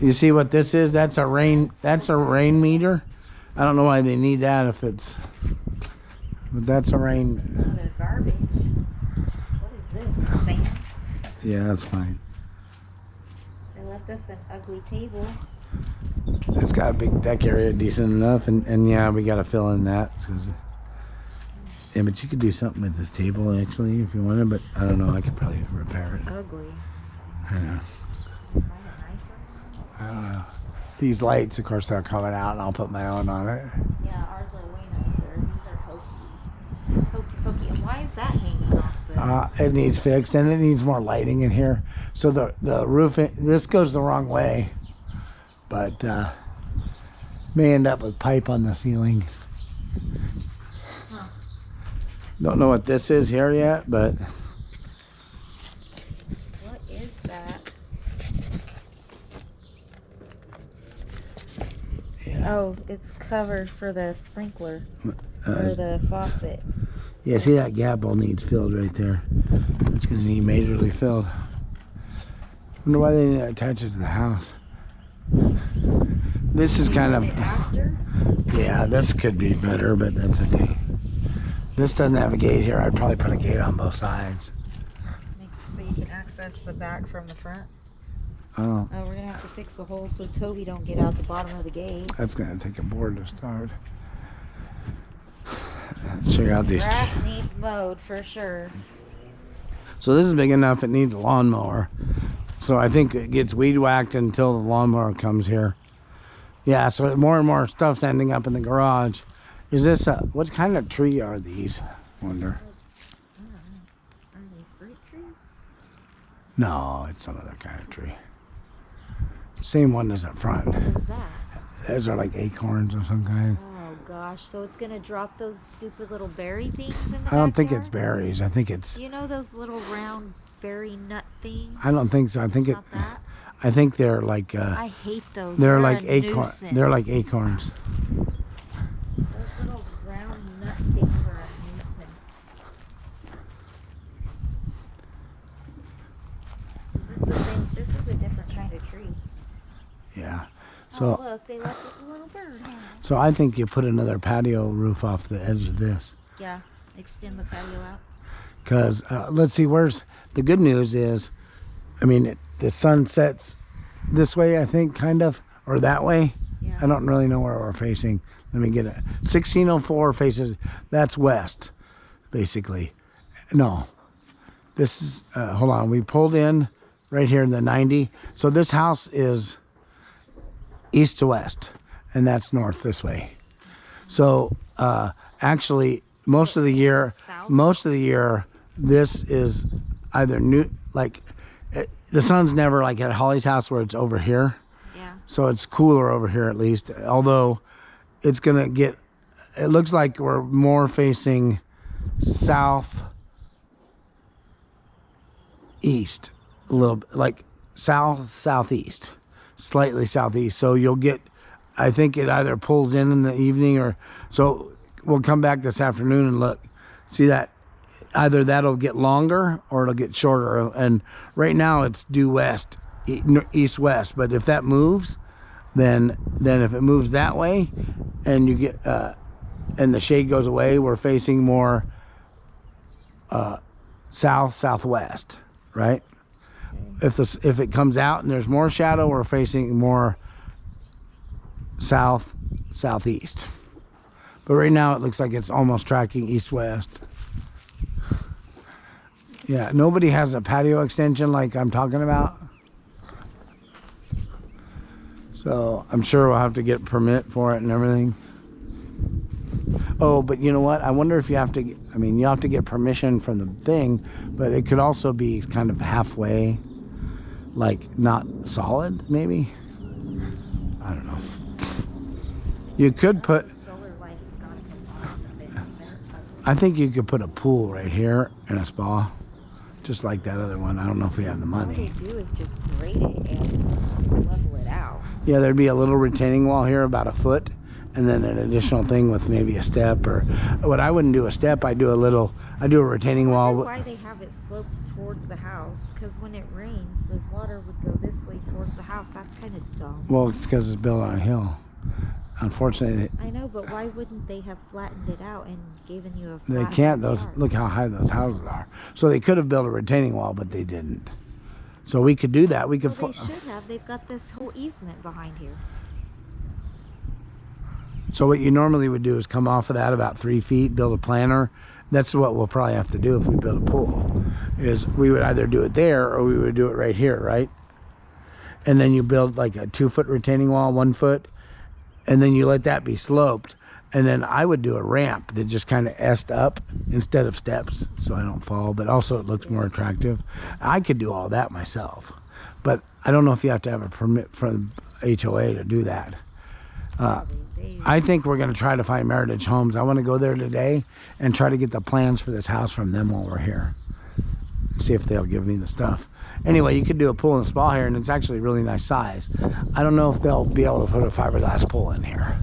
You see what this is? That's a rain meter. I don't know why they need that if it's, but that's a rain. Another garbage. What is this? Sand? Yeah, that's fine. They left us an ugly table. It's got a big deck area, decent enough, and yeah, we got to fill in that. Yeah, but you could do something with this table actually if you wanted, but I don't know. I could probably repair it. Ugly. I know. Find a nicer? I don't know. These lights, of course, they're coming out, and I'll put my own on it. Yeah, ours are way nicer. These are hokey. Hokey pokey. And why is that hanging off the... It needs fixed, and it needs more lighting in here. So the roof, this goes the wrong way, but may end up with pipe on the ceiling. Huh. Don't know what this is here yet, but What is that? yeah. Oh, it's covered for the sprinkler. Or the faucet. Yeah, see that gap all needs filled right there. It's gonna need majorly filled. Wonder why they didn't attach it to the house. This is kind of, After? yeah, this could be better, but that's okay. This doesn't have a gate here. I'd probably put a gate on both sides. So you can access the back from the front. Oh, Oh, we're gonna have to fix the hole so Toby don't get out the bottom of the gate. that's gonna take a board to start. Let's check out these. Grass needs mowed for sure. So this is big enough, it needs a lawnmower. So I think it gets weed whacked until the lawnmower comes here. Yeah, so more and more stuff's ending up in the garage. Is this what kind of tree are these? I wonder. I don't know. Are they fruit trees? No, it's some other kind of tree. Same one as up front. What is that? Those are like acorns of some kind. Oh gosh, so it's gonna drop those stupid little berry things in the I don't think backyard? it's berries. I think it's. You know those little round berry nut things? I don't think so. I think It's it. not that? I think they're like. I hate those. They're like a acorn. nuisance. They're like acorns. Those little round nut things are a nuisance. Is this the same? This is a different kind of tree. Yeah. So. Oh look, they left us a little bird house. So I think you put another patio roof off the edge of this. Yeah, extend the patio out. Because let's see, where's the good news is, I mean, the sun sets this way, I think, kind of, or that way. Yeah. Yeah. I don't really know where we're facing. Let me get it. 1604 faces, that's west, basically. No, this is, hold on. We pulled in right here in the 90. So this house is east to west, and that's north this way. So actually, most of the year, this is either new, like the sun's never like at Holly's house where it's over here. Yeah. So it's cooler over here at least. Although it's gonna get, it looks like we're more facing south east, a little like southeast, slightly southeast. So you'll get, I think it either pulls in the evening or so. We'll come back this afternoon and look, see that either that'll get longer or it'll get shorter. And right now it's due west, east west. But if that moves, then if it moves that way, and you get and the shade goes away, we're facing more southwest, right? If it comes out and there's more shadow, we're facing more southeast. But right now it looks like it's almost tracking east-west. Yeah, nobody has a patio extension like I'm talking about. So I'm sure we'll have to get a permit for it and everything. Oh, but you know what? I wonder if you have to, I mean, you have to get permission from the thing, but it could also be kind of halfway, like not solid, maybe. I don't know. You could put, I think you could put a pool right here and a spa, just like that other one. I don't know if we have the money. All they do is just grade it and level it out. Yeah, there'd be a little retaining wall here about a foot, and then an additional thing with maybe a step, or what I wouldn't do a step, I do a retaining wall. Why they have it sloped towards the house? Because when it rains, the water would go this way towards the house. That's kind of dumb. Well, it's because it's built on a hill. Unfortunately, I know, but why wouldn't they have flattened it out and given you a they flat can't. backyard? Look how high those houses are. So they could have built a retaining wall, but they didn't. So we could do that. We could. Well, they should have. They've got this whole easement behind here. So what you normally would do is come off of that about 3 feet, build a planter. That's what we'll probably have to do if we build a pool. Is we would either do it there or we would do it right here, right? And then you build like a 2-foot retaining wall, 1 foot. And then you let that be sloped, and then I would do a ramp that just kind of S up instead of steps, so I don't fall, but also it looks more attractive. I could do all that myself, but I don't know if you have to have a permit from HOA to do that. I think we're going to try to find Meritage Homes. I want to go there today and try to get the plans for this house from them while we're here. See if they'll give me the stuff. Anyway, you could do a pool and spa here, and it's actually a really nice size. I don't know if they'll be able to put a fiberglass pool in here.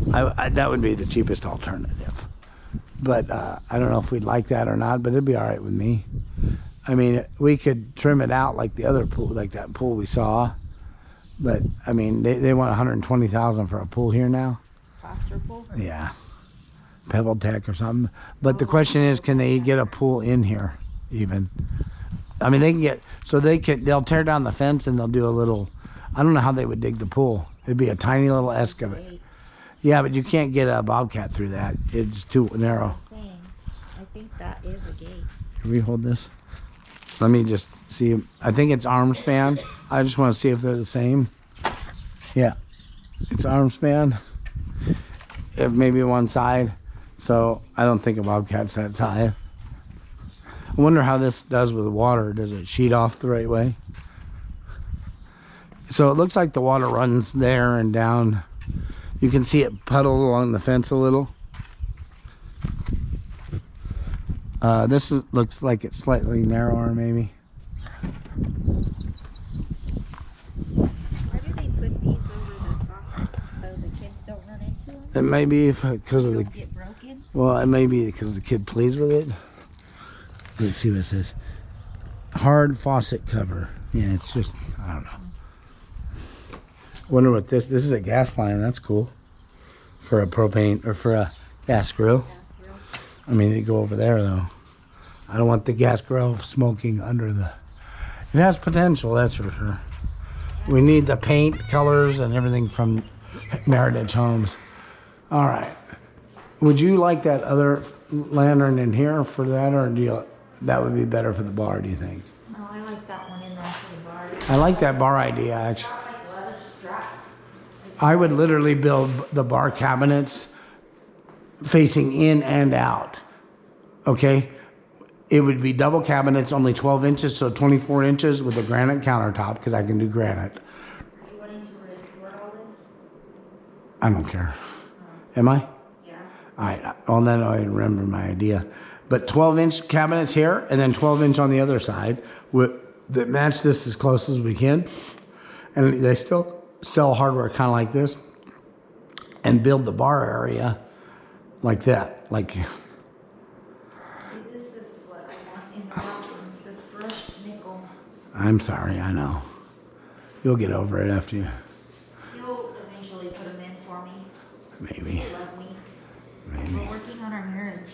Yeah. That would be the cheapest alternative. But I don't know if we'd like that or not, but it'd be all right with me. I mean, we could trim it out like the other pool, like that pool we saw. But, I mean, they want $120,000 for a pool here now. Plaster pool? Yeah. Pebble Tech or something. But the question is, can they get a pool in here even? I mean, they can get, so they'll tear down the fence and they'll do a little, I don't know how they would dig the pool. It'd be a tiny little excavator. Yeah, but you can't get a bobcat through that. It's too narrow. I think that is a gate. Can we hold this? Let me just see. I think it's arm span. I just want to see if they're the same. Yeah, it's arm span. If maybe one side. So I don't think a bobcat's that size. I wonder how this does with the water. Does it sheet off the right way? So it looks like the water runs there and down. You can see it puddle along the fence a little. Looks like it's slightly narrower maybe. Why do they put these over the faucets so the kids don't run into them? It may be because of the... Get broken? Well, it may be because the kid plays with it. Let's see what it says. Hard faucet cover. Yeah, it's just, I don't know. Wonder what this is a gas line. That's cool. For a propane, or for a gas grill. I mean, you go over there though. I don't want the gas grill smoking under the... It has potential, that's for sure. We need the paint, colors, and everything from Meritage Homes. All right. Would you like that other lantern in here for that, or that would be better for the bar, do you think? No, I like that one in there for the bar. I like that bar idea, actually. Got like leather straps. I would literally build the bar cabinets facing in and out. Okay? It would be double cabinets, only 12 inches, so 24 inches with a granite countertop, because I can do granite. Are you wanting to record all this? I don't care. Am I? Yeah. All right. Well, then I remember my idea. But 12-inch cabinets here, and then 12-inch on the other side that match this as close as we can. And they still sell hardware kind of like this, and build the bar area like that. Like, See, this is what I want in the bathrooms, this brushed nickel. I'm sorry, I know. You'll get over it after you. You'll eventually put them in for me. Maybe. You love me. Maybe. We're working on our marriage.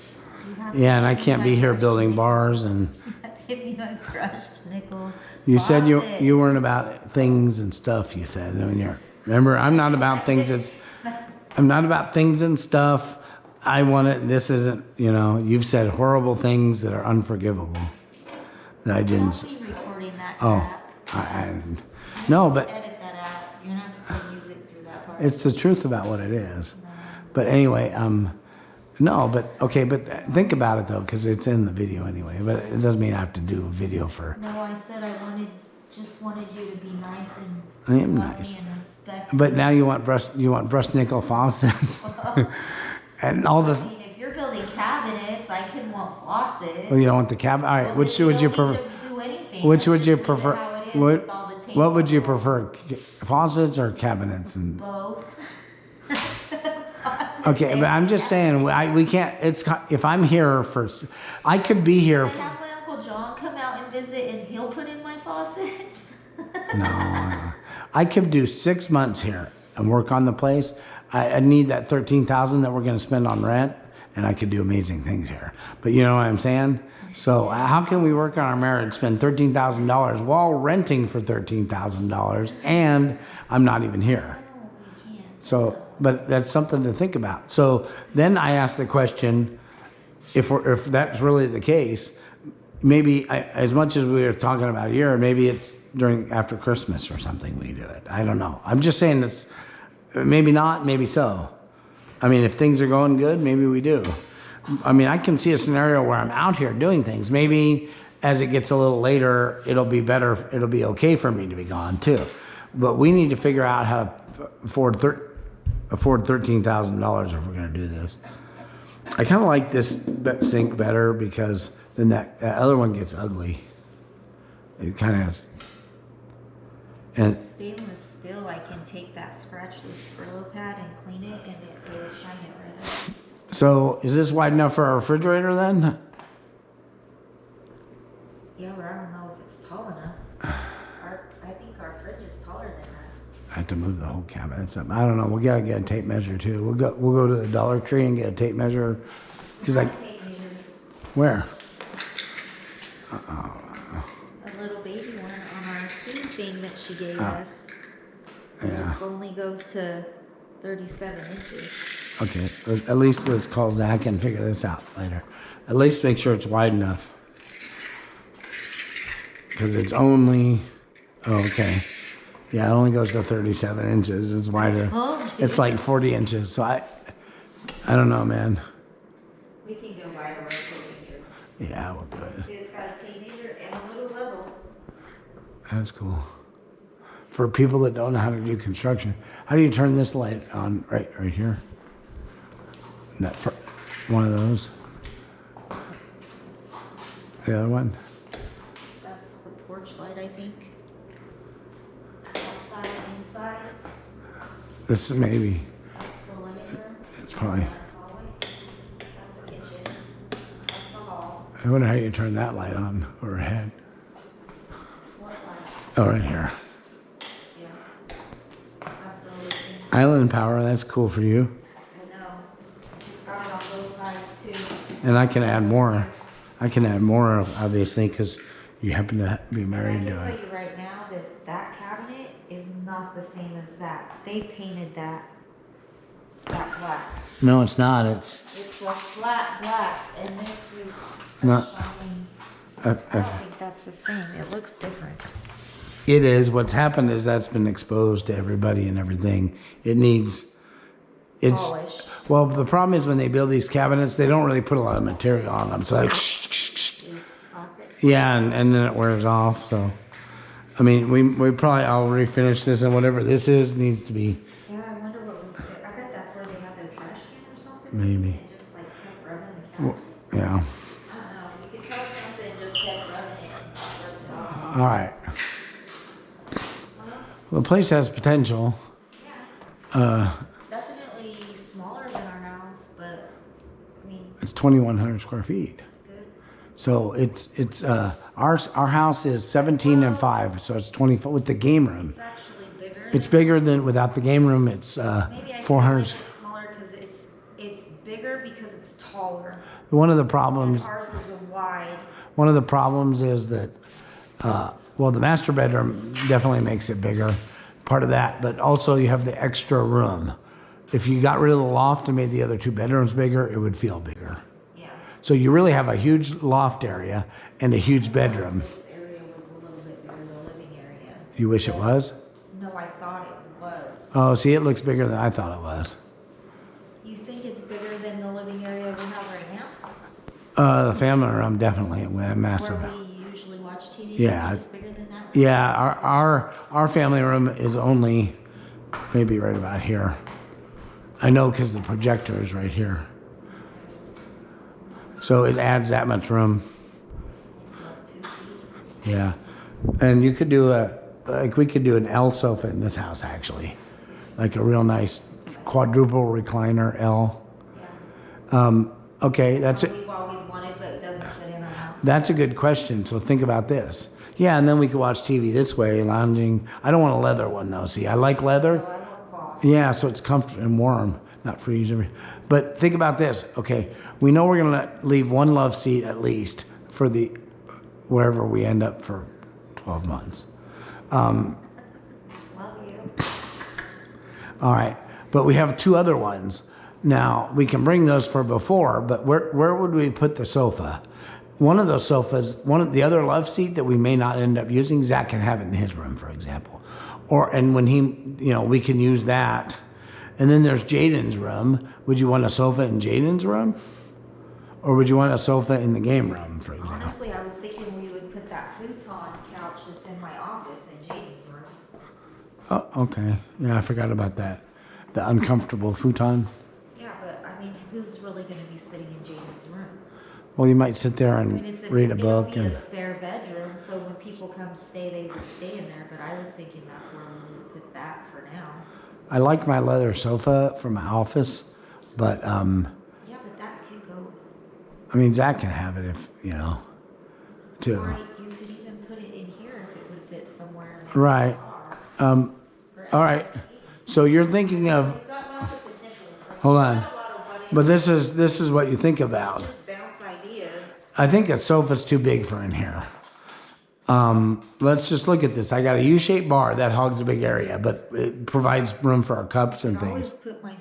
You have Yeah, and I give me can't my be here brushed building nickel. bars. And You have to give me my crushed nickel. you said faucet. you weren't about things and stuff. You said, I mean, remember, I'm not about things. I'm not about things and stuff. I want it. This isn't. You've said horrible things that are unforgivable. That I didn't. Don't be recording that Oh, crap. no, but Edit that out. You're gonna have to play music through that part. it's the truth about what it is. But anyway, no, but okay, but think about it though, because it's in the video anyway. But it doesn't mean I have to do a video for. No, I said I just wanted you to be nice and I am love nice. me and respect. But now you want brushed nickel faucets, and all the. I mean, if you're building cabinets, I can want faucets. Well, you don't want the cab. All right, Well, which then would you don't need prefer? to do anything. Which Let's would you just leave it prefer? how it is What, with all the what would you table. prefer? Faucets or cabinets? And Both. okay, but I'm just saying we can't. If I'm here for, I could be here. I have my Uncle John come out and visit, and he'll put in my faucets. No, I could do 6 months here and work on the place. I need that $13,000 that we're going to spend on rent, and I could do amazing things here. But you know what I'm saying? So how can we work on our marriage, spend $13,000 while renting for $13,000, and I'm not even here? No, we can't. So, but that's something to think about. So then I asked the question, if that's really the case, maybe as much as we were talking about a year, maybe it's after Christmas or something we do it. I don't know. I'm just saying it's maybe not, maybe so. I mean, if things are going good, maybe we do. I mean, I can see a scenario where I'm out here doing things. Maybe as it gets a little later, it'll be better. It'll be okay for me to be gone too. But we need to figure out how to afford $13,000 if we're going to do this. I kind of like this sink better because then that other one gets ugly. It kind of. And Stainless steel, I can take that scratchless Brillo pad and clean it, and it'll shine it right up. so, is this wide enough for our refrigerator then? Yeah, but I don't know if it's tall enough. I think our fridge is taller than that. I have to move the whole cabinets up. I don't know. We gotta get a tape measure too. We'll go to the Dollar Tree and get a tape measure. Cause Tape measure, where? a little baby one on our key thing that she gave us. Yeah. It only goes to 37 inches. Okay. At least let's call Zach and figure this out later. At least make sure it's wide enough. Cause it's only. Oh, okay. Yeah, it only goes to 37 inches. It's wider. told you. It's like 40 inches. So I don't know, man. We can go buy a tape measure. Yeah, we'll do it. It's got a tape measure and a little level. That's cool. For people that don't know how to do construction, how do you turn this light on right here? One of those. The other one. That's the porch light, I think. Outside, inside. This is maybe. That's the living room. It's probably. Hallway. That's the kitchen. That's the hall. I wonder how you turn that light on overhead. What light? Oh, right here. Yeah. That's the living. Island power. That's cool for you. I know. It's got it on both sides too. And I can add more. I can add more, obviously, because You happen to be married to I can tell you right now that that cabinet is not the same as that. They painted that black. No, it's not. It's a flat black, and this is Not- shiny. I Uh, don't think that's the same. It looks different. It is. What's happened is that's been exposed to everybody and everything. It needs. It's. Polish. Well, the problem is when they build these cabinets, they don't really put a lot of material on them. So like, You slap it. yeah, and then it wears off. So, I mean, we probably I'll refinish this, and whatever this is needs to be Yeah, I wonder what was there. I bet that's where they have their trash can or something. maybe. And just like kept rubbing the couch. Yeah. I don't know. You could tell something just kept rubbing it and rubbed it off. All right. Well, the place has potential. Yeah. Definitely smaller than our house, but I mean, It's 2,100 square feet. it's good. So it's our house is 17 and 5, so it's 20 with the game room. It's actually bigger. It's bigger than without the game room. It's Maybe I 400. think it's smaller because it's bigger because it's taller. One of the And problems. ours is a wide. One of the problems is that, well, the master bedroom definitely makes it bigger, part of that, but also you have the extra room. If you got rid of the loft and made the other 2 bedrooms bigger, it would feel bigger. Yeah. So you really have a huge loft area and a huge bedroom. This area was a little bit bigger, the living area. You wish it was? No, I thought it was. Oh, see, it looks bigger than I thought it was. You think it's bigger than the living area we have right now? The family room definitely massive. Where we usually watch TV? Yeah. It's bigger than that? Yeah, our family room is only maybe right about here. I know because the projector is right here. So it adds that much room. About 2 feet. Yeah. And you could do we could do an L sofa in this house actually. Like a real nice quadruple recliner L. Yeah. Okay, that's it. We've always wanted, but it doesn't fit in our house. That's a good question. So think about this. Yeah, and then we could watch TV this way, lounging. I don't want a leather one though. See, I like leather. So I want cloth. Yeah, so it's comfortable and warm, not freeze. But think about this. Okay, we know we're gonna leave one love seat at least for the wherever we end up for 12 months. Love you. All right, but we have 2 other ones. Now we can bring those for before, but where would we put the sofa? One of those sofas, one of the other love seat that we may not end up using, Zach can have it in his room, for example. And when he, we can use that. And then there's Jaden's room. Would you want a sofa in Jaden's room? Or would you want a sofa in the game room, for example? Honestly, I was thinking we would put that futon couch that's in my office in Jaden's room. Oh, okay. Yeah, I forgot about that. The uncomfortable futon. Yeah, but I mean, who's really going to be sitting in Jaden's room? Well, you might sit there I and mean, read a they book. don't need And a spare bedroom, so when people come stay, they would stay in there. But I was thinking that's where we would put that for now. I like my leather sofa for my office, but Yeah, but that could go. I mean, Zach can have it if too. Or you could even put it in here if it would fit somewhere. Right. All right. So you're thinking of. We've got lots of potential. Like, Hold we've on. got a lot of what But this is what you think about. just bounce ideas. I think a sofa's too big for in here. Let's just look at this. I got a U-shaped bar that hogs a big area, but it provides room for our cups and I always things. put my.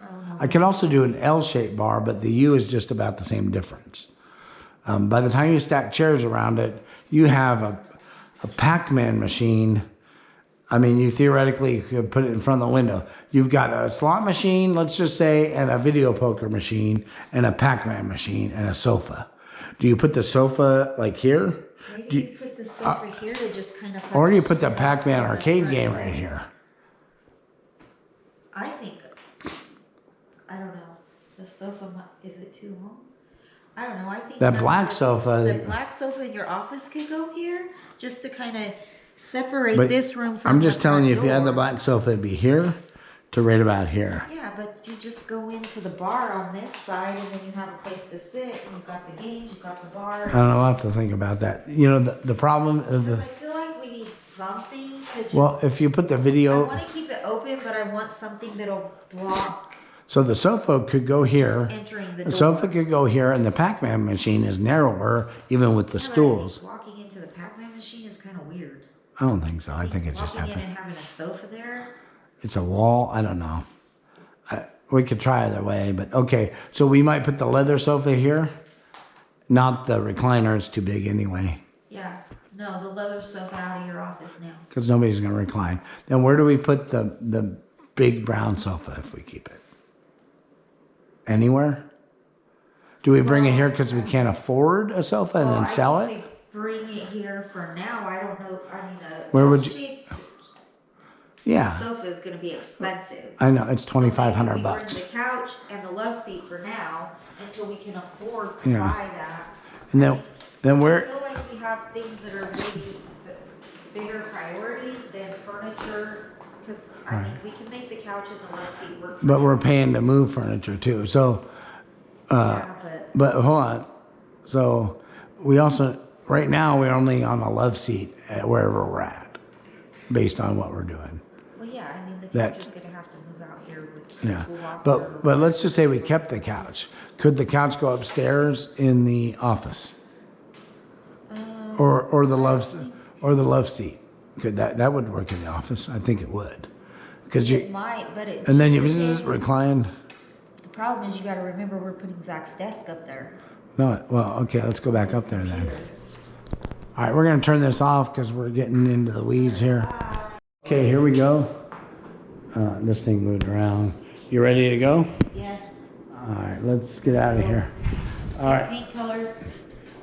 I don't know. I can also do an L-shaped bar, but the U is just about the same difference. By the time you stack chairs around it, you have a Pac-Man machine. I mean, you theoretically could put it in front of the window. You've got a slot machine, let's just say, and a video poker machine, and a Pac-Man machine, and a sofa. Do you put the sofa like here? Maybe you put the sofa here to just kind of. Or you put the partition it Pac-Man off from the arcade front. game right here? I think. I don't know. The sofa is it too long? I don't know. I think That having black this- sofa- The black sofa in your office could go here, just to kind of separate But this room from. I'm just the telling front you, if you had the door. black sofa, it'd be here to right about here. Yeah, but you just go into the bar on this side, and then you have a place to sit, and you've got the games, you've got the bar. I don't know, I'll have to think about that. The problem of I the, feel like we need something to just. well, if you put the I video, want to keep it open, but I want something that'll block so the sofa could go here. entering the The door. sofa could go here, and the Pac-Man machine is narrower, even with the Yeah, but stools. Walking into the time machine is kind of weird. I don't think so. I think it just Walking in happened. and having a sofa there. It's a wall. I don't know. We could try either way, but okay. So we might put the leather sofa here. Not the recliner. It's too big anyway. Yeah. No, the leather sofa out of your office now. Because nobody's going to recline. Then where do we put the big brown sofa if we keep it? Anywhere? Do we bring it here because we can't afford a sofa and then sell I it? think we bring it here for now. I don't know. I mean, Where would you? Yeah. Sofa is going to be expensive. I know it's So maybe $2,500 we bucks. bring the couch and the love seat for now until we can afford to Yeah. buy that. And then I where? feel like we have things that are maybe bigger priorities than furniture. Because I mean, we can make the couch and the love seat work. But we're paying to move furniture too. So, Yeah, but hold on. So we also right now we're only on a love seat at wherever we're at, based on what we're doing. well, yeah. I mean, the That- couch is going to have to move out here with Yeah. Walk-Thru. But let's just say we kept the couch. Could the couch go upstairs in the office? Or the love seat? Could that would work in the office? I think it would. Because It might, but it. and then you just just depends. recline. The problem is you got to remember we're putting Zach's desk up there. No, well, okay, let's go back up there then. All right, we're gonna turn this off because we're getting into the weeds here. Okay, here we go. This thing moved around. You ready to go? Yes. All right, let's get out of here. All right, Paint colors,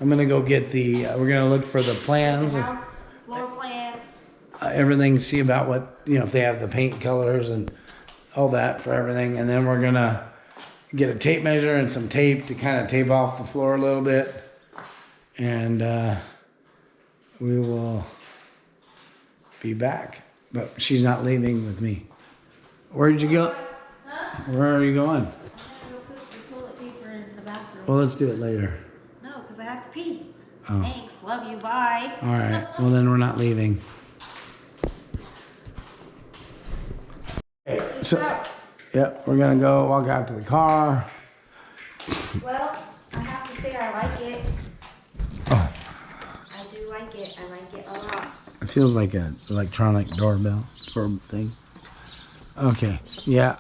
I'm gonna go get the. We're gonna look for the plans, house, floor plans. everything. See about what if they have the paint colors and all that for everything, and then we're gonna get a tape measure and some tape to kind of tape off the floor a little bit, and we will be back. But she's not leaving with me. Where did you go? Huh? Where are you going? I'm gonna go put the toilet paper in the bathroom. Well, let's do it later. No, because I have to pee. Oh. Thanks. Love you. Bye. All right. Well, then we're not leaving. Okay, so, yep, we're gonna go walk out to the car. Well, I have to say I like it. Oh, I do like it. I like it a lot. it feels like an electronic doorbell thing. Okay. Yeah.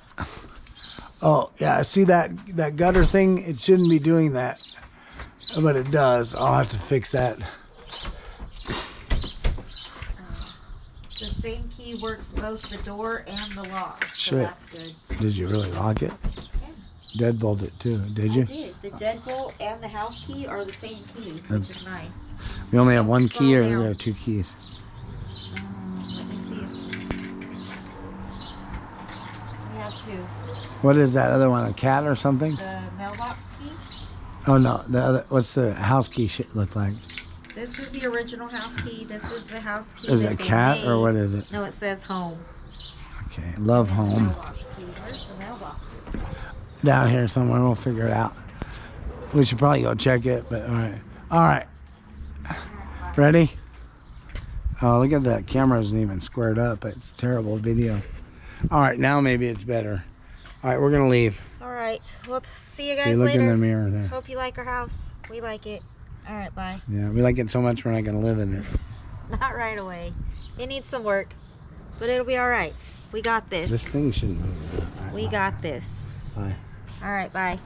Oh, yeah. See that gutter thing? It shouldn't be doing that, but it does. I'll have to fix that. The same key works both the door and the lock. So Shit. that's good. Did you really lock it? Yeah. Deadbolt it too, did you? I did. The deadbolt and the house key are the same key, which is nice. We only have one key, or Scroll there down. are two keys? Let me see. We have two. What is that other one? A cat or something? The mailbox key. Oh no, the other. What's the house key look like? This is the original house key. This is the house key. Is that it a they cat or made. what is it? No, it says home. Okay, love home. Mailbox key. Where's the mailbox? Down here somewhere. We'll figure it out. We should probably go check it, but all right. All right. Ready? Oh, look at that. Camera isn't even squared up. It's terrible video. All right, now maybe it's better. All right, we're gonna leave. All right. Well, see you guys See, look later. in the mirror there. Hope you like our house. We like it. All right, bye. Yeah, we like it so much we're not gonna live in it. Not right away. It needs some work, but it'll be all right. We got this. This thing shouldn't move. All right, We got this. bye. All right, bye.